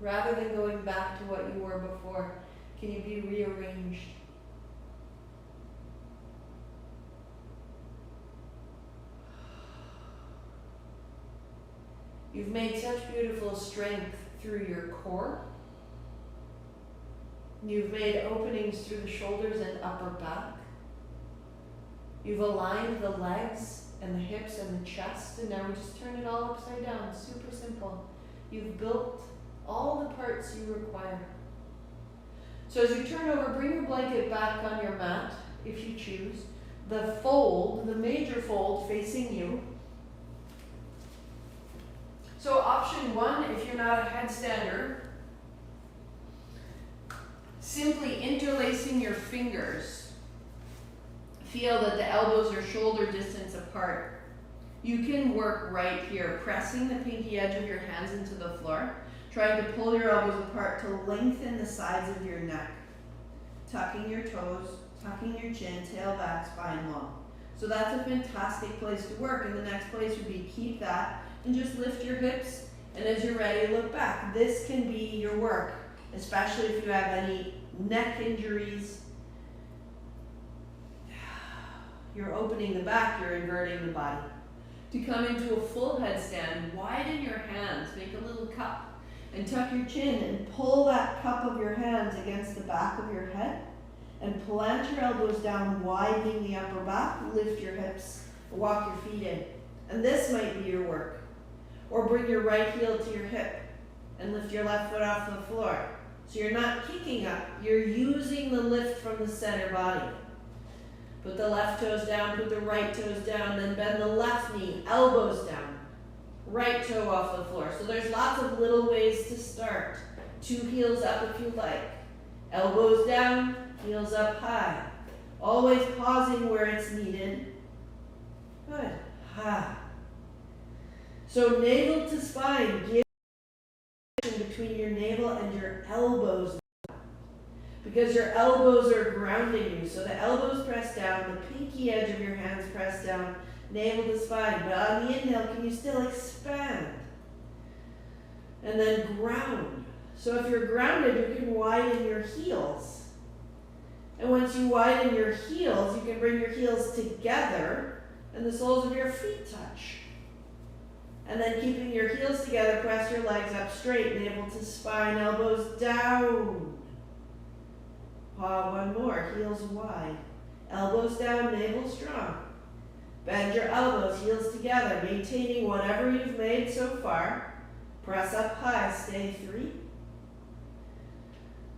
Rather than going back to what you were before, can you be rearranged? You've made such beautiful strength through your core. You've made openings through the shoulders and upper back. You've aligned the legs and the hips and the chest, and now we just turn it all upside down. Super simple. You've built all the parts you require. So as you turn over, bring your blanket back on your mat, if you choose. The fold, the major fold, facing you. So option 1, if you're not a headstander, simply interlacing your fingers. Feel that the elbows are shoulder distance apart. You can work right here, pressing the pinky edge of your hands into the floor, trying to pull your elbows apart to lengthen the sides of your neck. Tucking your toes, tucking your chin, tail back, spine long. So that's a fantastic place to work. And the next place would be keep that and just lift your hips. And as you're ready, look back. This can be your work, especially if you have any neck injuries. You're opening the back, you're inverting the body. To come into a full headstand, widen your hands, make a little cup, and tuck your chin and pull that cup of your hands against the back of your head. And plant your elbows down, widening the upper back, lift your hips, walk your feet in. And this might be your work. Or bring your right heel to your hip and lift your left foot off the floor. So you're not kicking up, you're using the lift from the center body. Put the left toes down, put the right toes down, then bend the left knee, elbows down. Right toe off the floor. So there's lots of little ways to start. 2 heels up if you like. Elbows down, heels up high. Always pausing where it's needed. Good. Ha. So navel to spine. Give between your navel and your elbows. Because your elbows are grounding you. So the elbows press down, the pinky edge of your hands press down, navel to spine. But on the inhale, can you still expand? And then ground. So if you're grounded, you can widen your heels. And once you widen your heels, you can bring your heels together and the soles of your feet touch. And then keeping your heels together, press your legs up straight, navel to spine, elbows down. One more, heels wide. Elbows down, navel strong. Bend your elbows, heels together, maintaining whatever you've made so far. Press up high, stay 3.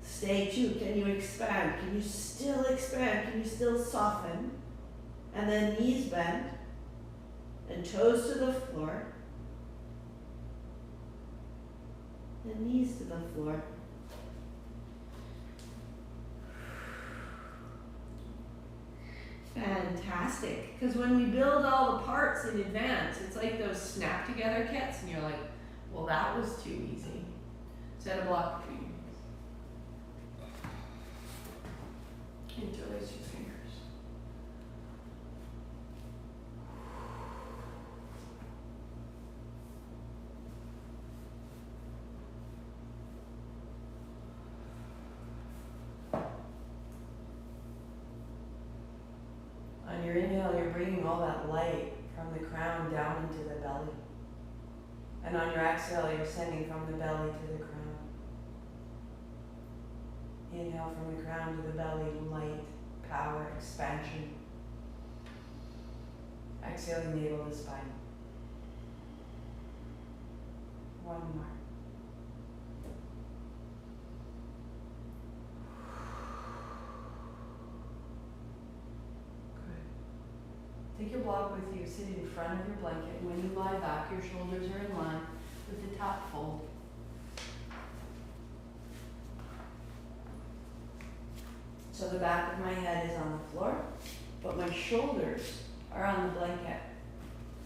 Stay 2, can you expand? Can you still expand? Can you still soften? And then knees bend and toes to the floor. And knees to the floor. Fantastic. Because when we build all the parts in advance, it's like those snap together kits, and you're like, well, that was too easy. Set a block between you. Interlace your fingers. On your inhale, you're bringing all that light from the crown down into the belly. And on your exhale, you're sending from the belly to the crown. Inhale from the crown to the belly, light, power, expansion. Exhale, navel to spine. One more. Take your block with you, sit in front of your blanket, and when you lie back, your shoulders are in line with the top fold. So the back of my head is on the floor, but my shoulders are on the blanket.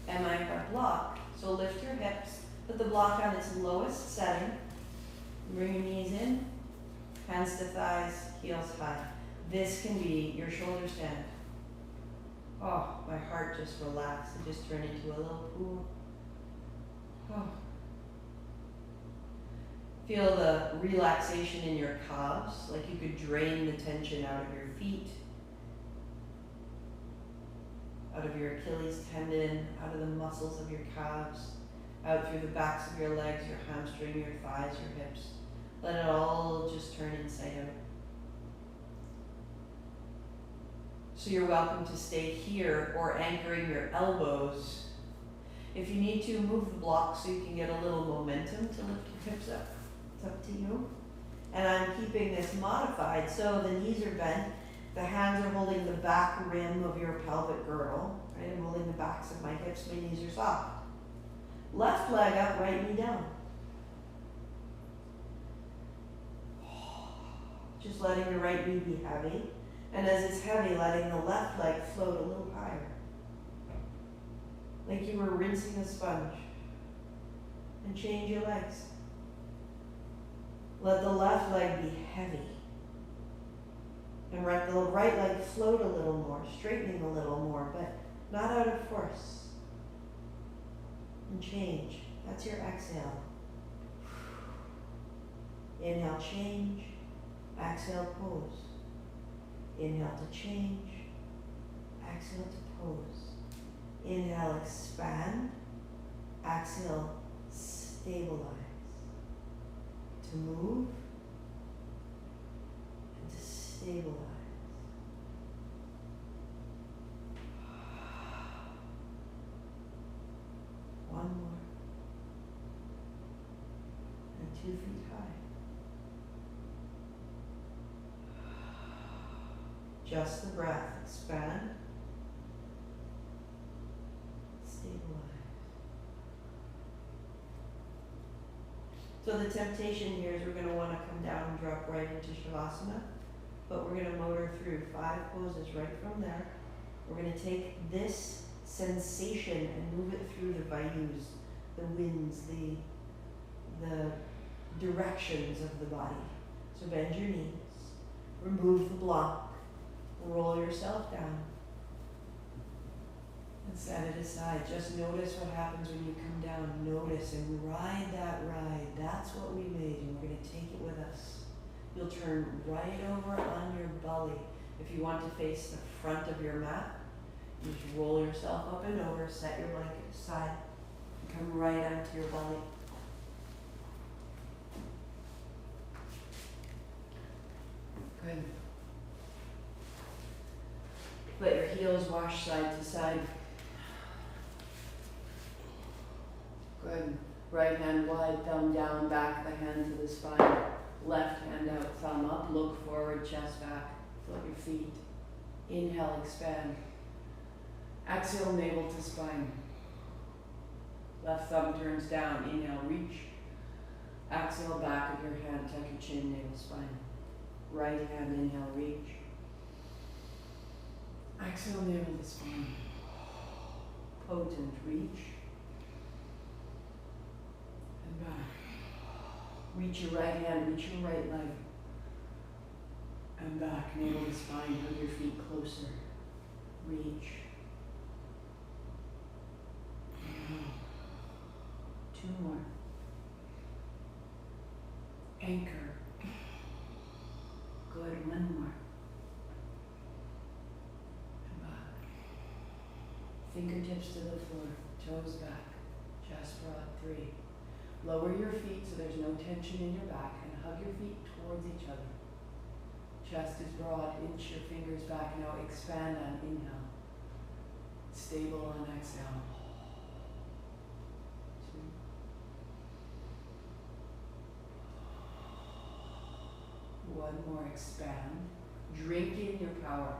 And I have a block, so lift your hips, put the block on its lowest setting, bring your knees in, hands to thighs, heels high. This can be your shoulder stand. Oh, my heart just relaxed. It just turned into a little pool. Oh. Feel the relaxation in your calves, like you could drain the tension out of your feet, out of your Achilles tendon, out of the muscles of your calves, out through the backs of your legs, your hamstring, your thighs, your hips. Let it all just turn inside out. So you're welcome to stay here or anchoring your elbows. If you need to, move the block so you can get a little momentum to lift your hips up. It's up to you. And I'm keeping this modified so the knees are bent. The hands are holding the back rim of your pelvic girdle. Right? I'm holding the backs of my hips, my knees are soft. Left leg up, right knee down. Just letting the right knee be heavy. And as it's heavy, letting the left leg float a little higher. Like you were rinsing a sponge. And change your legs. Let the left leg be heavy. And let the right leg float a little more, straightening a little more, but not out of force. And change. That's your exhale. Inhale, change. Exhale, pose. Inhale to change. Exhale to pose. Inhale, expand. Exhale, stabilize. To move and to stabilize. One more. And 2 feet high. Just the breath. Expand. Stabilize. So the temptation here is we're going to want to come down and drop right into Shavasana, but we're going to motor through 5 poses right from there. We're going to take this sensation and move it through the vayus, the winds, the directions of the body. So bend your knees, remove the block, roll yourself down, and set it aside. Just notice what happens when you come down. Notice and ride that ride. That's what we made, and we're going to take it with us. You'll turn right over on your belly. If you want to face the front of your mat, you just roll yourself up and over, set your blanket aside, and come right onto your belly. Good. Let your heels wash side to side. Good. Right hand wide, thumb down, back the hand to the spine. Left hand out, thumb up, look forward, chest back. Float your feet. Inhale, expand. Exhale, navel to spine. Left thumb turns down. Inhale, reach. Exhale, back of your hand, tuck your chin, navel, spine. Right hand, inhale, reach. Exhale, navel to spine. Potent, reach. And back. Reach your right hand, reach your right leg. And back, navel to spine, hug your feet closer. Reach. 2 more. Anchor. Good, 1 more. And back. Fingertips to the floor, toes back, chest broad, 3. Lower your feet so there's no tension in your back and hug your feet towards each other. Chest is broad, inch your fingers back. Now expand on inhale. Stable on exhale. 2. 1 more, expand. Drink in your power.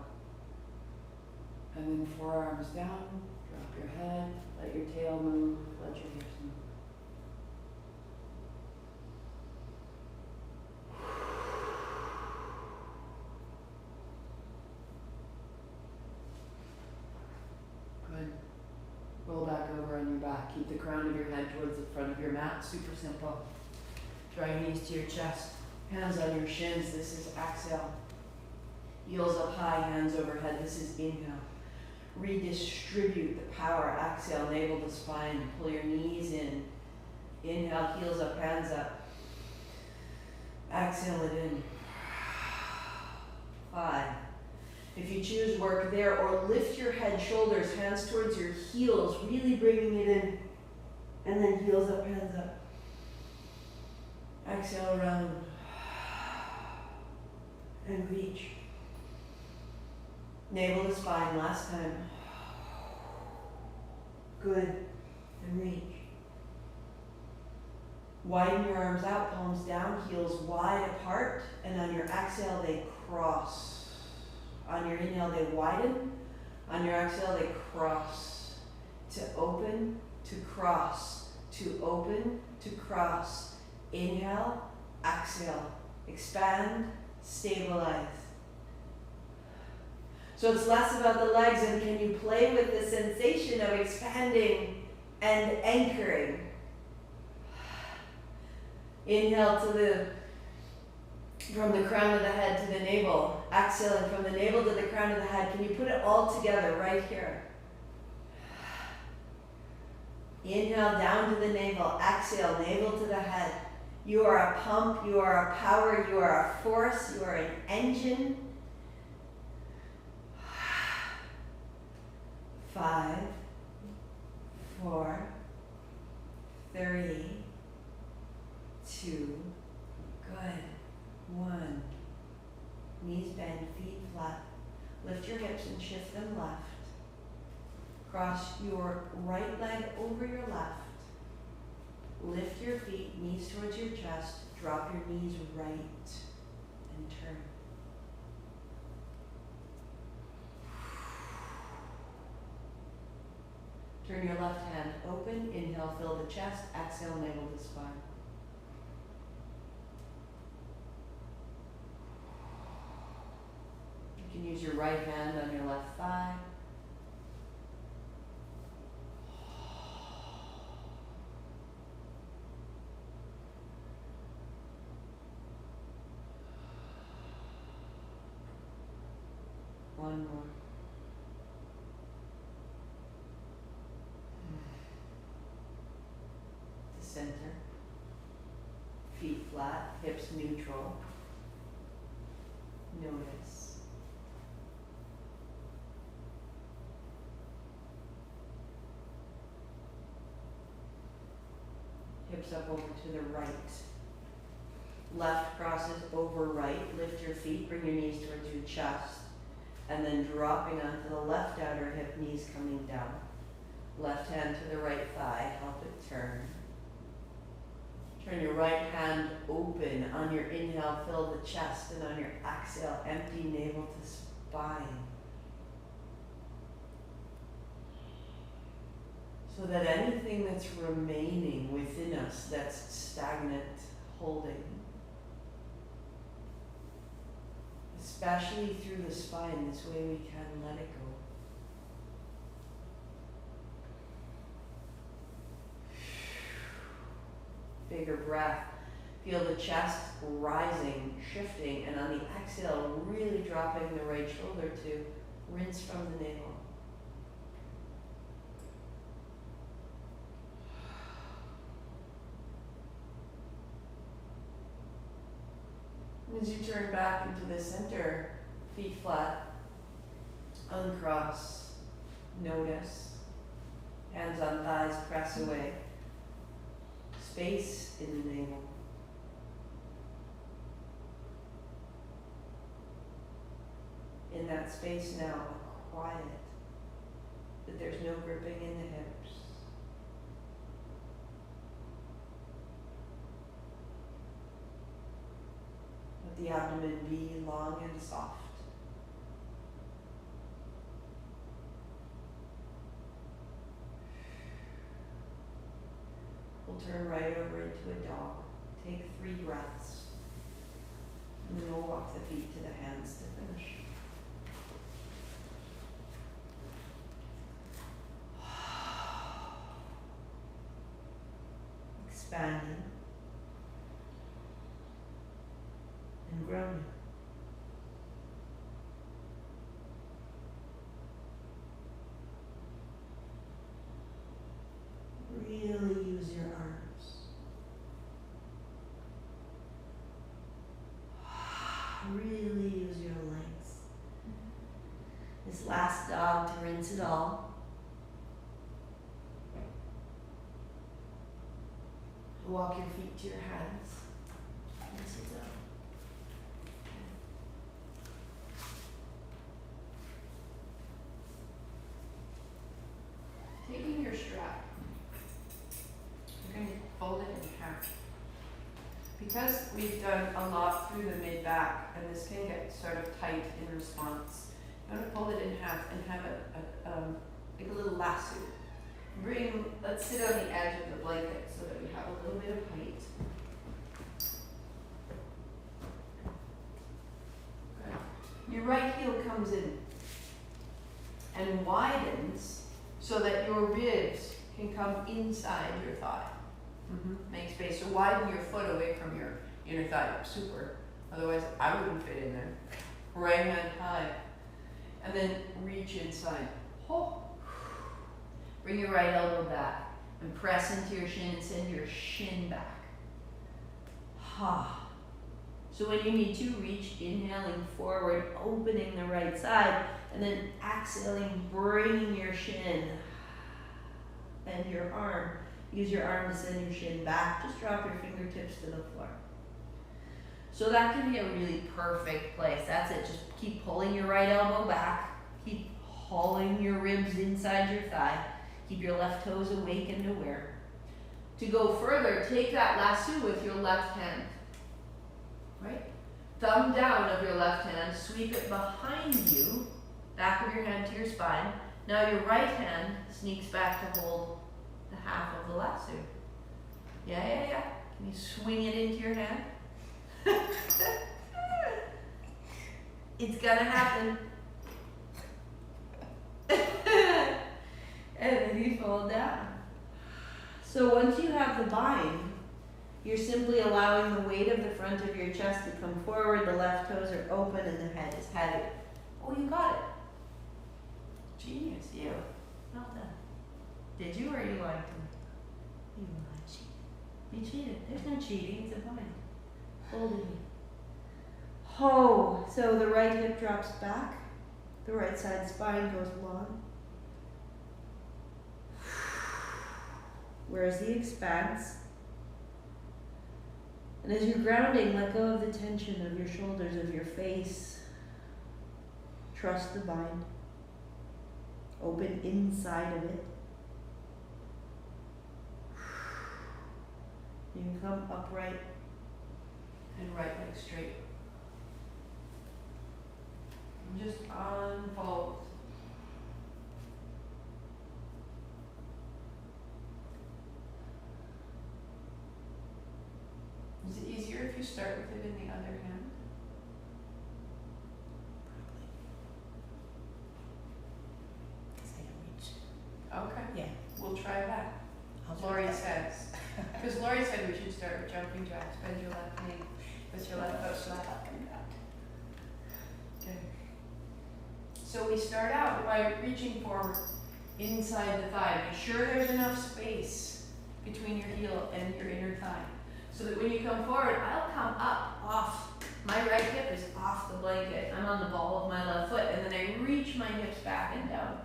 And then forearms down, drop your head, let your tail move, let your hips move. Good. Roll back over on your back. Keep the crown of your head towards the front of your mat. Super simple. Draw your knees to your chest. Hands on your shins. This is exhale. Heels up high, hands overhead. This is inhale. Redistribute the power. Exhale, navel to spine. Pull your knees in. Inhale, heels up, hands up. Exhale it in. 5. If you choose, work there, or lift your head, shoulders, hands towards your heels, really bringing it in. And then heels up, hands up. Exhale around. And reach. Navel to spine, last time. Good. And reach. Widen your arms out, palms down, heels wide apart, and on your exhale they cross. On your inhale they widen, on your exhale they cross. To open, to cross, to open, to cross. Inhale, exhale, expand, stabilize. So it's less about the legs and can you play with the sensation of expanding and anchoring. Inhale from the crown of the head to the navel. Exhaling from the navel to the crown of the head. Can you put it all together right here? Inhale down to the navel. Exhale, navel to the head. You are a pump, you are a power, you are a force, you are an engine. 5, 4, 3, 2, good. 1. Knees bend, feet flat. Lift your hips and shift them left. Cross your right leg over your left. Lift your feet, knees towards your chest. Drop your knees right and turn. Turn your left hand open. Inhale, fill the chest. Exhale, navel the spine. You can use your right hand on your left thigh. One more. To center. Feet flat, hips neutral. Notice. Hips up over to the right. Left crosses over right. Lift your feet, bring your knees towards your chest. And then dropping onto the left outer hip, knees coming down. Left hand to the right thigh, help it turn. Turn your right hand open. On your inhale, fill the chest, and on your exhale, empty navel to spine. So that anything that's remaining within us that's stagnant, holding, especially through the spine, this way we can let it go. Bigger breath. Feel the chest rising, shifting, and on the exhale, really dropping the right shoulder to rinse from the navel. As you turn back into the center, feet flat, uncross, notice, hands on thighs, press away, space in the navel. In that space now, quiet, that there's no gripping in the hips. Let the abdomen be long and soft. We'll turn right over into a dog. Take 3 breaths. And then we'll walk the feet to the hands to finish. Expanding and growing. Really use your arms. Really use your legs. This last dog to rinse it all. Walk your feet to your hands. And sit down. Taking your strap, you're going to fold it in half. Because we've done a lot through the mid-back, and this can get sort of tight in response, I'm going to fold it in half and have like a little lasso. Let's sit on the edge of the blanket so that we have a little bit of height. Good. Your right heel comes in and widens so that your ribs can come inside your thigh. Make space. So widen your foot away from your inner thigh. Super. Otherwise, I wouldn't fit in there. Right hand high. And then reach inside. Oh. Bring your right elbow back. And press into your shin and send your shin back. Ha. So when you need to, reach, inhaling forward, opening the right side, and then exhaling, bringing your shin and your arm. Use your arm to send your shin back. Just drop your fingertips to the floor. So that can be a really perfect place. That's it. Just keep pulling your right elbow back. Keep hauling your ribs inside your thigh. Keep your left toes awake and aware. To go further, take that lasso with your left hand. Right? Thumb down of your left hand, sweep it behind you, back of your hand to your spine. Now your right hand sneaks back to hold the half of the lasso. Yeah. Can you swing it into your hand? It's gonna happen. And then you fall down. So once you have the bind, you're simply allowing the weight of the front of your chest to come forward, the left toes are open, and the head is heavy. Oh, you got it. Genius, you. Well done. Did you or are you lying to me? You lied. You cheated. There's no cheating, it's a bind. Folded me. Ho. So the right hip drops back, the right side spine goes long. Where's the expanse? And as you're grounding, let go of the tension of your shoulders, of your face. Trust the bind. Open inside of it. You can come upright and right leg straight. And just unfold. Is it easier if you start with it in the other hand? Because I don't reach. Okay, Yeah. we'll try that. I'll try Lori that. says. Because Lori said we should start with jumping jacks. Bend your left knee with your left foot flat. Okay. So we start out by reaching forward inside the thigh. Make sure there's enough space between your heel and your inner thigh. So that when you come forward, I'll come up off. My right hip is off the blanket. I'm on the ball of my left foot, and then I reach my hips back and down.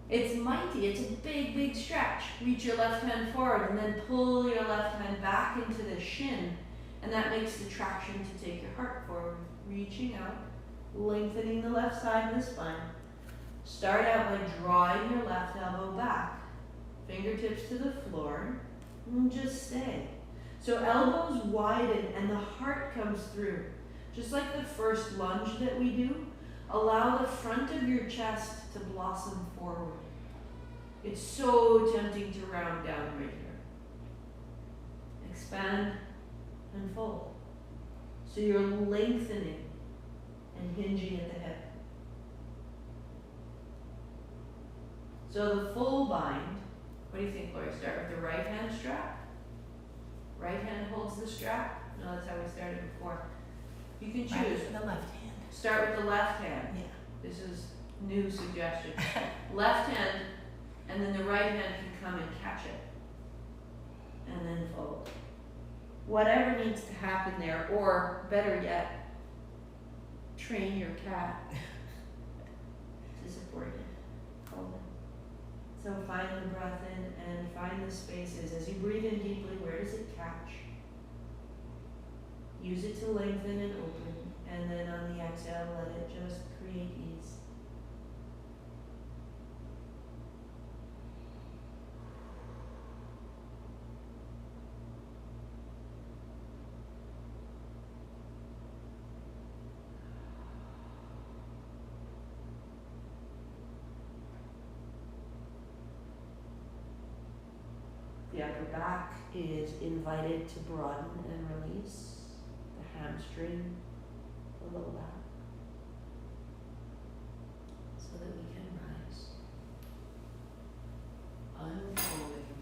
It's mighty. It's a big, big stretch. Reach your left hand forward, and then pull your left hand back into the shin, and that makes the traction to take your heart forward. Reaching out, lengthening the left side of the spine. Start out by drawing your left elbow back, fingertips to the floor, and just stay. So elbows widen and the heart comes through. Just like the first lunge that we do, allow the front of your chest to blossom forward. It's so tempting to round down right here. Expand and fold. So you're lengthening and hinging at the hip. So the full bind, what do you think, Lori? Start with the right hand strap. Right hand holds the strap. No, that's how we started before. You can choose. Right with the left hand. Start with the left hand. Yeah. This is new suggestion. Left hand, and then the right hand can come and catch it. And then fold. Whatever needs to happen there, or better yet, train your cat to support it. Hold it. So find the breath in and find the spaces. As you breathe in deeply, where does it catch? Use it to lengthen and open. And then on the exhale, let it just create ease. The upper back is invited to broaden and release. The hamstring, the low back, so that we can rise. Unfolding.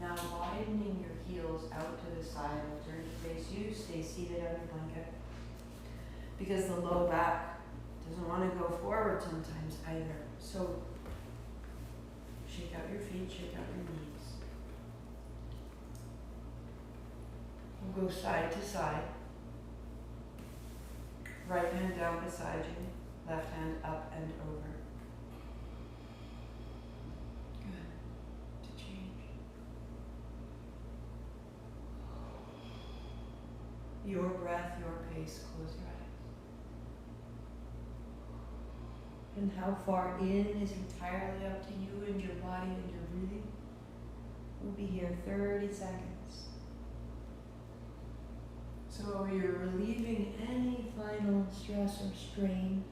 Now widening your heels out to the side, turn to face you, stay seated on your blanket. Because the low back doesn't want to go forward sometimes either. So Shake out your feet, shake out your knees. We'll go side to side. Right hand down beside you, left hand up and over. Good. To change. Your breath, your pace. Close your eyes. And how far in is entirely up to you and your body and your breathing. We'll be here 30 seconds. So you're relieving any final stress or strain.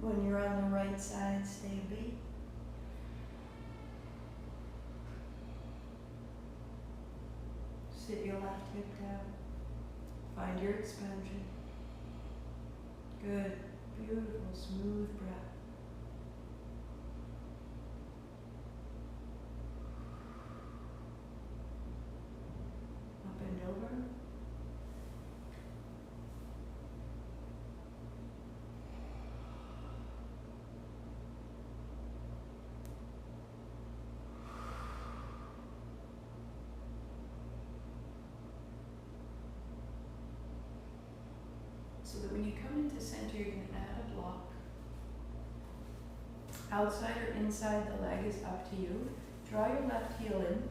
When you're on the right side, stay a beat. Sit your left hip down. Find your expansion. Good, beautiful, smooth breath. Up and over. So that when you come into center, you're going to add a block. Outside or inside the leg is up to you. Draw your left heel in.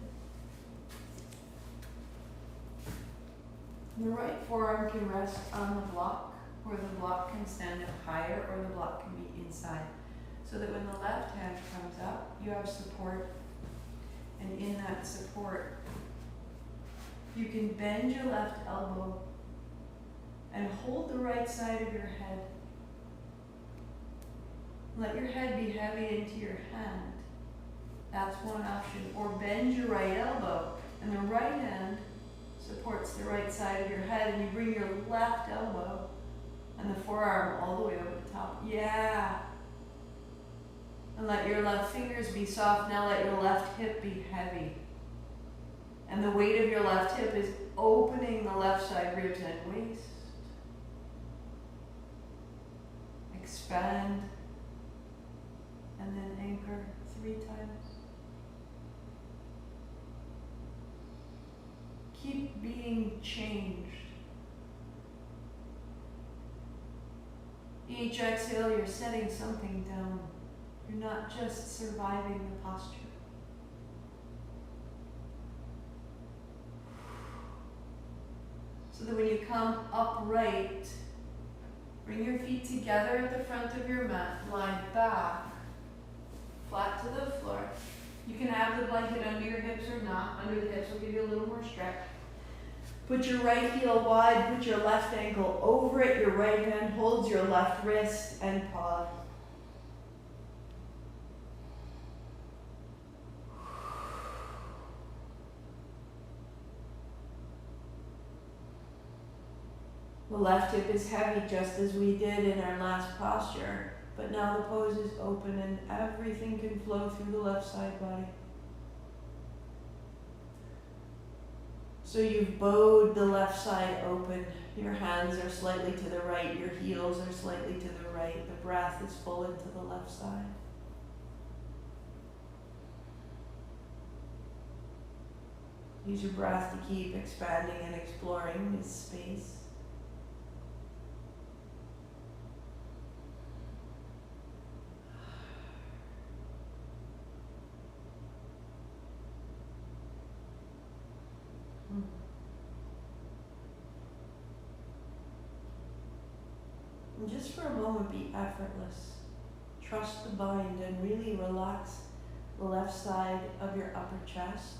The right forearm can rest on the block, or the block can stand up higher, or the block can be inside. So that when the left hand comes up, you have support. And in that support, you can bend your left elbow and hold the right side of your head. Let your head be heavy into your hand. That's one option. Or bend your right elbow, and the right hand supports the right side of your head, and you bring your left elbow and the forearm all the way over the top. Yeah. And let your left fingers be soft. Now let your left hip be heavy. And the weight of your left hip is opening the left side ribs and waist. Expand, and then anchor 3 times. Keep being changed. Each exhale, you're setting something down. You're not just surviving the posture. So that when you come upright, bring your feet together at the front of your mat, lie back, flat to the floor. You can have the blanket under your hips or not. Under the hips will give you a little more stretch. Put your right heel wide, put your left ankle over it, your right hand holds your left wrist, and pause. The left hip is heavy, just as we did in our last posture, but now the pose is open and everything can flow through the left side body. So you've bowed the left side open. Your hands are slightly to the right, your heels are slightly to the right. The breath is full into the left side. Use your breath to keep expanding and exploring this space. And just for a moment, be effortless. Trust the bind and really relax the left side of your upper chest.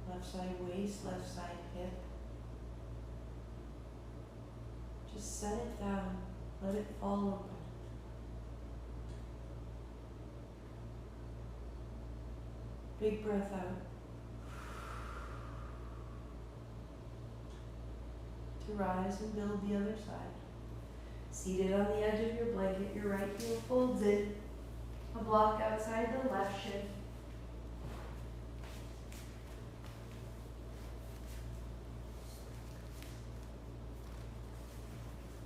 Left side waist, left side hip. Just set it down. Let it fall open. Big breath out. To rise and build the other side. Seated on the edge of your blanket, your right heel folds in, a block outside the left shin.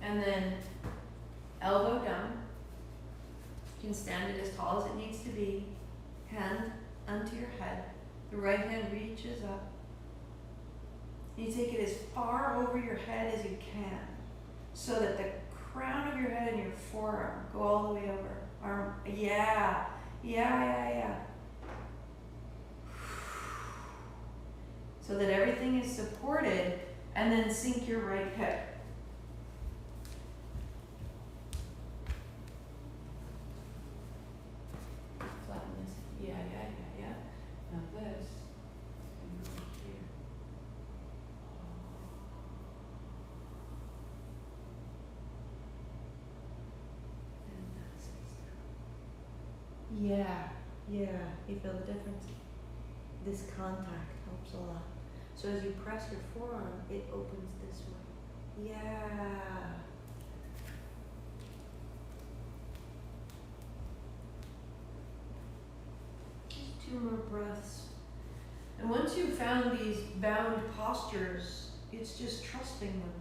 And then elbow down. You can stand it as tall as it needs to be. Hand onto your head. The right hand reaches up. You take it as far over your head as you can, so that the crown of your head and your forearm go all the way over. Arm, yeah. So that everything is supported, and then sink your right hip. Flatten this. Yeah. Now this. Over here. Yeah, you feel the difference. This contact helps a lot. So as you press your forearm, it opens this way. Yeah. Just 2 more breaths. And once you've found these bound postures, it's just trusting them.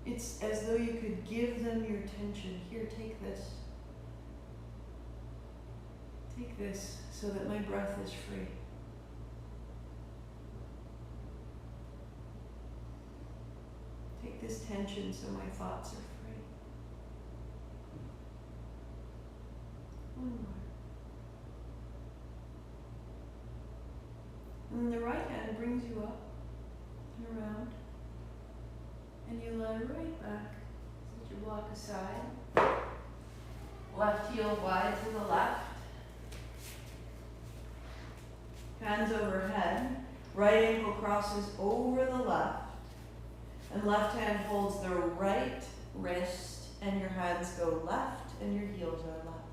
It's as though you could give them your attention. Here, take this. Take this so that my breath is free. Take this tension so my thoughts are free. One more. And the right hand brings you up and around. And you lie right back. Set your block aside. Left heel wide to the left. Hands overhead. Right ankle crosses over the left. And left hand holds the right wrist. And your hands go left and your heels are left.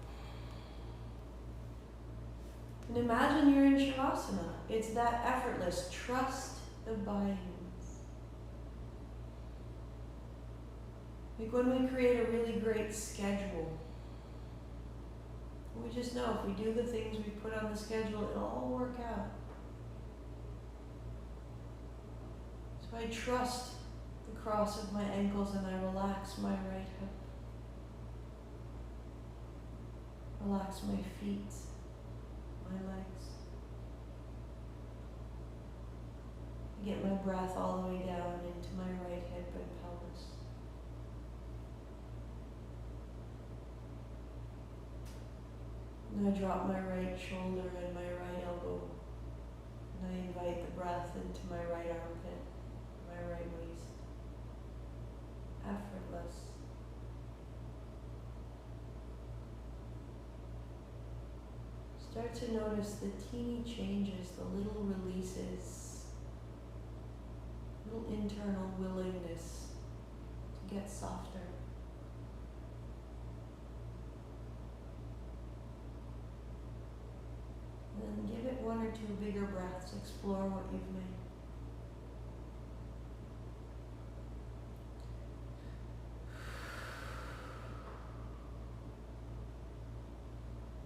And imagine you're in Shavasana. It's that effortless. Trust the binds. Like when we create a really great schedule, we just know if we do the things we put on the schedule, it'll all work out. So I trust the cross of my ankles and I relax my right hip. Relax my feet, my legs. I get my breath all the way down into my right hip and pelvis. And I drop my right shoulder and my right elbow. And I invite the breath into my right armpit, my right waist. Effortless. Start to notice the teeny changes, the little releases, little internal willingness to get softer. And then give it 1 or 2 bigger breaths. Explore what you've made.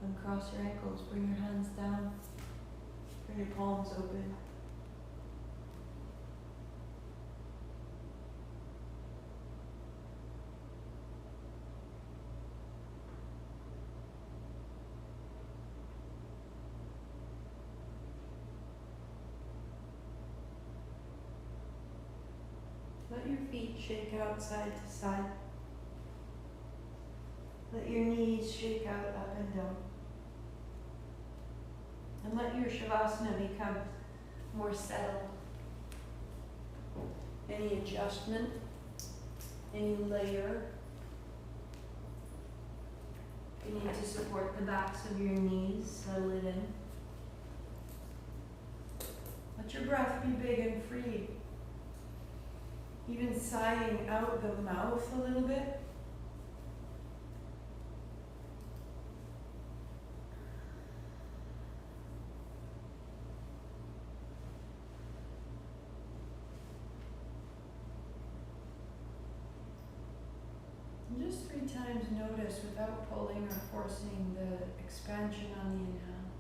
Uncross your ankles. Bring your hands down. Bring your palms open. Let your feet shake out side to side. Let your knees shake out up and down. And let your Shavasana become more settled. Any adjustment, any layer. You need to support the backs of your knees, settle it in. Let your breath be big and free. Even sighing out the mouth a little bit. And just 3 times notice without pulling or forcing the expansion on the inhale.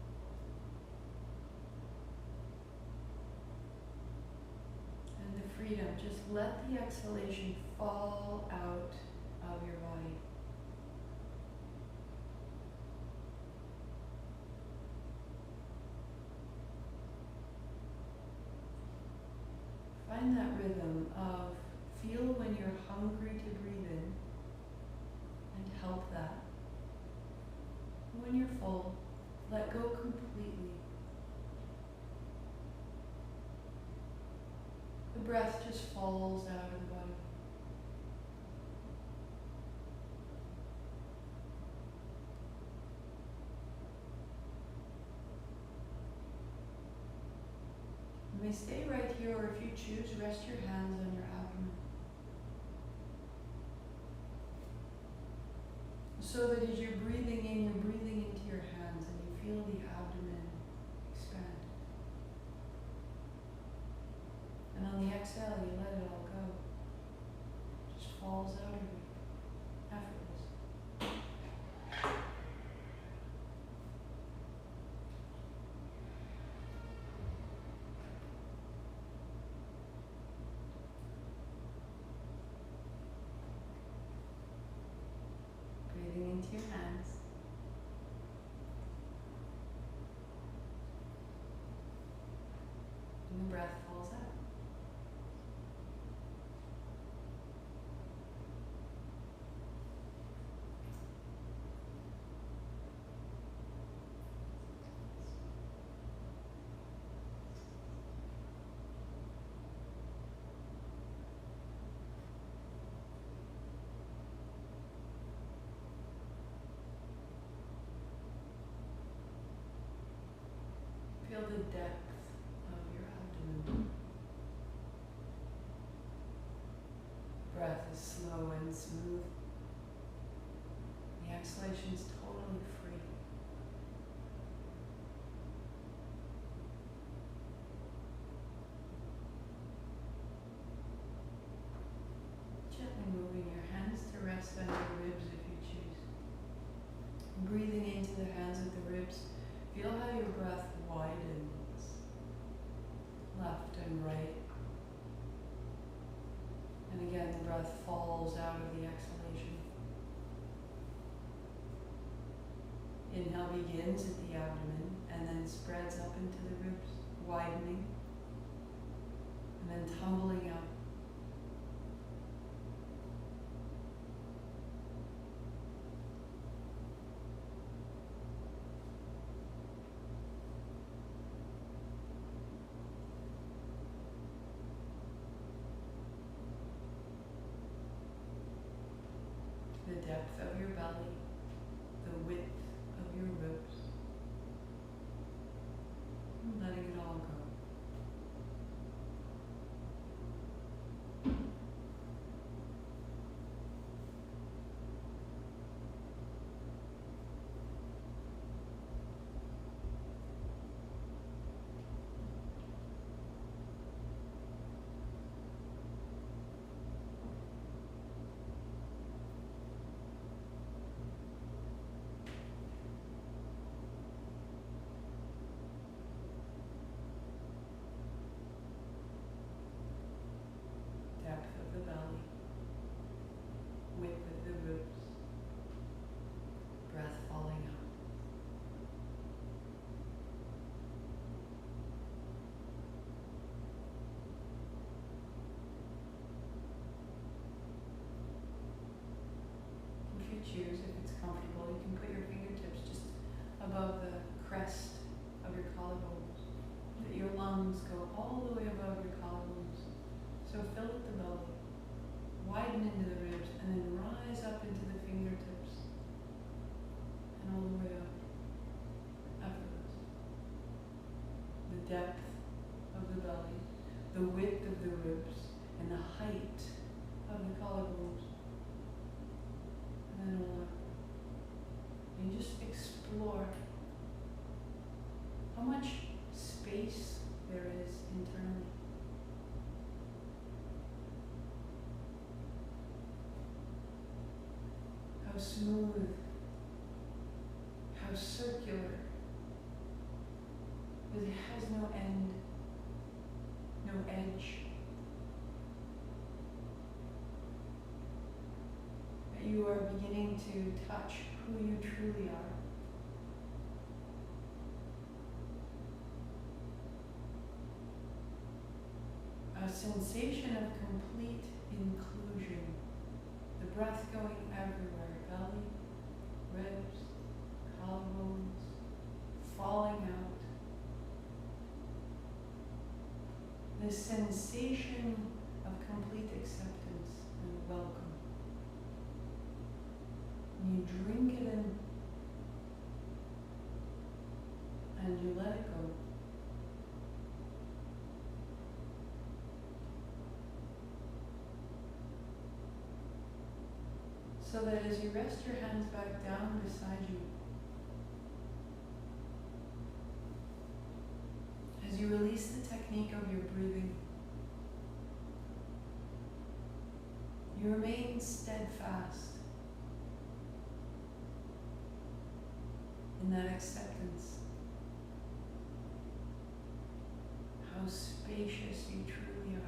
And the freedom, just let the exhalation fall out of your body. Find that rhythm of feel when you're hungry to breathe in and help that. When you're full, let go completely. The breath just falls out of the body. You may stay right here, or if you choose, rest your hands on your abdomen. So that as you're breathing in, you're breathing into your hands and you feel the abdomen expand. And on the exhale, you let it all go. It just falls out of you, effortless. Breathing into your hands. And the breath falls out. Feel the depth of your abdomen. Breath is slow and smooth. The exhalation is totally free. Gently moving your hands to rest on your ribs if you choose. Breathing into the hands of the ribs. Feel how your breath widens, left and right. And again, the breath falls out of the exhalation. Inhale begins at the abdomen and then spreads up into the ribs, widening, and then tumbling out. The depth of your belly, the width of your ribs, and letting it all go. Depth of the belly, width of the ribs, breath falling out. If you choose, if it's comfortable, you can put your fingertips just above the crest of your collarbones. Let your lungs go all the way above your collarbones. So fill up the belly, widen into the ribs, and then rise up into the fingertips, and all the way up, effortless. The depth of the belly, the width of the ribs, and the height of the collarbones, and then all up. And just explore how much space there is internally. smooth, how circular, because it has no end, no edge. That you are beginning to touch who you truly are. A sensation of complete inclusion. The breath going everywhere, belly, ribs, collarbones, falling out. This sensation of complete acceptance and welcome. And you drink it in, and you let it go. So that as you rest your hands back down beside you, as you release the technique of your breathing, you remain steadfast in that acceptance. How spacious you truly are.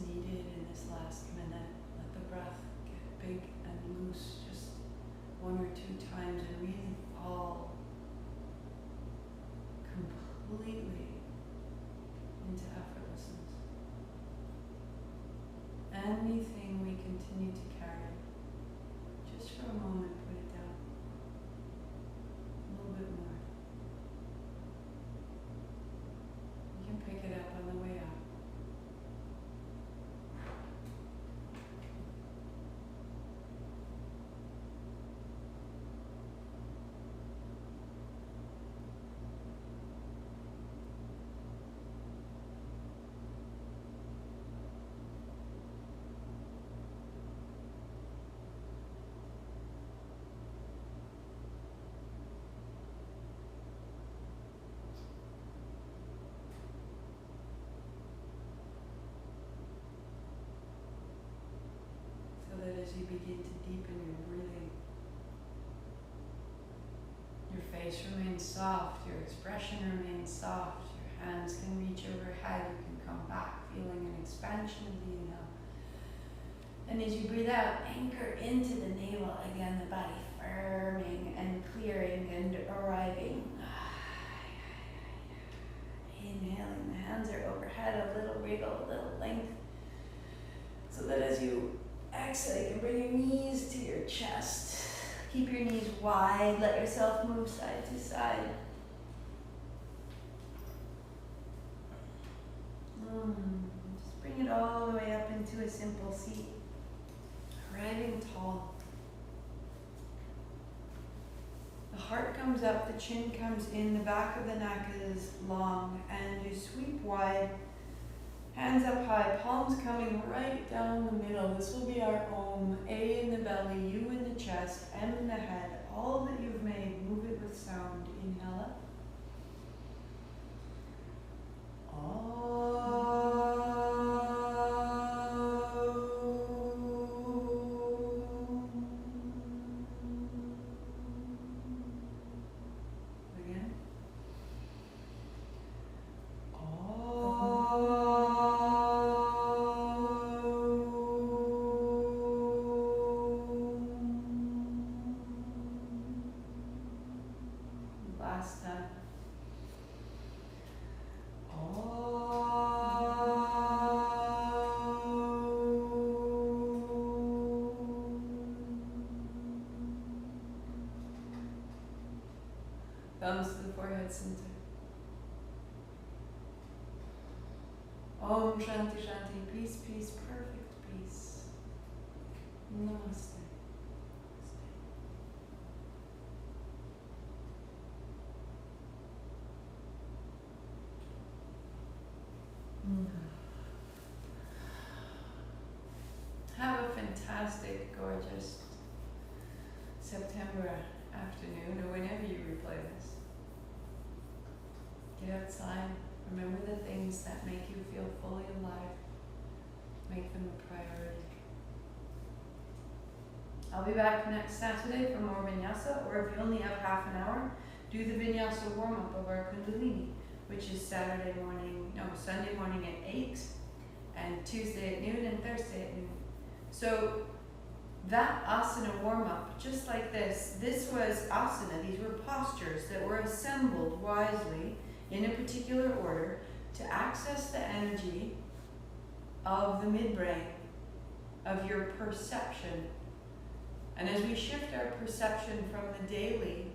Needed in this last minute. Let the breath get big and loose just one or two times and really fall completely into effortlessness. Anything we continue to carry, just for a moment, put it down. A little bit more. You can pick it up on the way out. That as you begin to deepen your breathing, your face remains soft, your expression remains soft, your hands can reach overhead, you can come back feeling an expansion of the inhale And as you breathe out, anchor into the navel. Again, the body firming and clearing and arriving. Inhaling, the hands are overhead, a little wriggle, a little length. So that as you exhale, you can bring your knees to your chest. Keep your knees wide, let yourself move side to side. Just bring it all the way up into a simple seat. Arriving tall. The heart comes up, the chin comes in, the back of the neck is long, and you sweep wide. Hands up high, palms coming right down the middle. This will be our Om. A in the belly, U in the chest, M in the head. All that you've made, move it with sound. Inhale up. Again. Last time. Thumbs to the forehead center. Om Shanti Shanti. Peace, peace, perfect peace. Namaste. Have a fantastic, gorgeous September afternoon, or whenever you replay this. Get outside. Remember the things that make you feel fully alive. Make them a priority. I'll be back next Saturday for more Vinyasa, or if you only have half an hour, do the Vinyasa warm-up of our Kundalini, which is Sunday morning at 8, and Tuesday at noon, and Thursday at noon. So that asana warm-up, just like this was asana. These were postures that were assembled wisely in a particular order to access the energy of the midbrain, of your perception. And as we shift our perception from the daily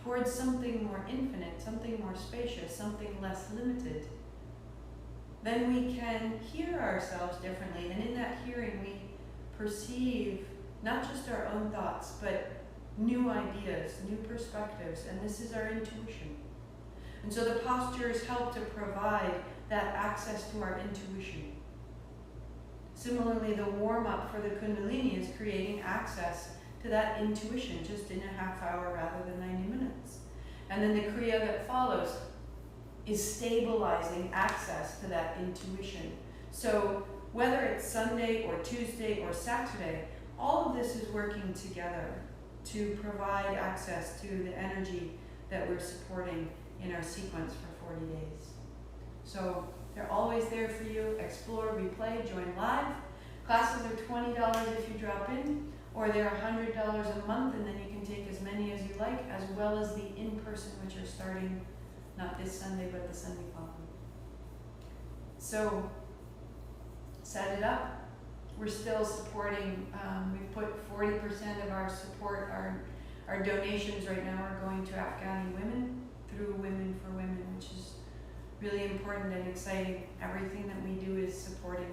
towards something more infinite, something more spacious, something less limited, then we can hear ourselves differently. And in that hearing, we perceive not just our own thoughts, but new ideas, new perspectives, and this is our intuition. And so the postures help to provide that access to our intuition. Similarly, the warm-up for the Kundalini is creating access to that intuition just in a half hour rather than 90 minutes. And then the Kriya that follows is stabilizing access to that intuition. So whether it's Sunday or Tuesday or Saturday, all of this is working together to provide access to the energy that we're supporting in our sequence for 40 days. So they're always there for you. Explore, replay, join live. Classes are $20 if you drop in, or they're $100 a month, and then you can take as many as you like, as well as the in-person, which are starting not this Sunday, but the Sunday following. So set it up. We're still supporting, we've put 40% of our support, our donations right now are going to Afghani women through Women for Women, which is really important and exciting. Everything that we do is supporting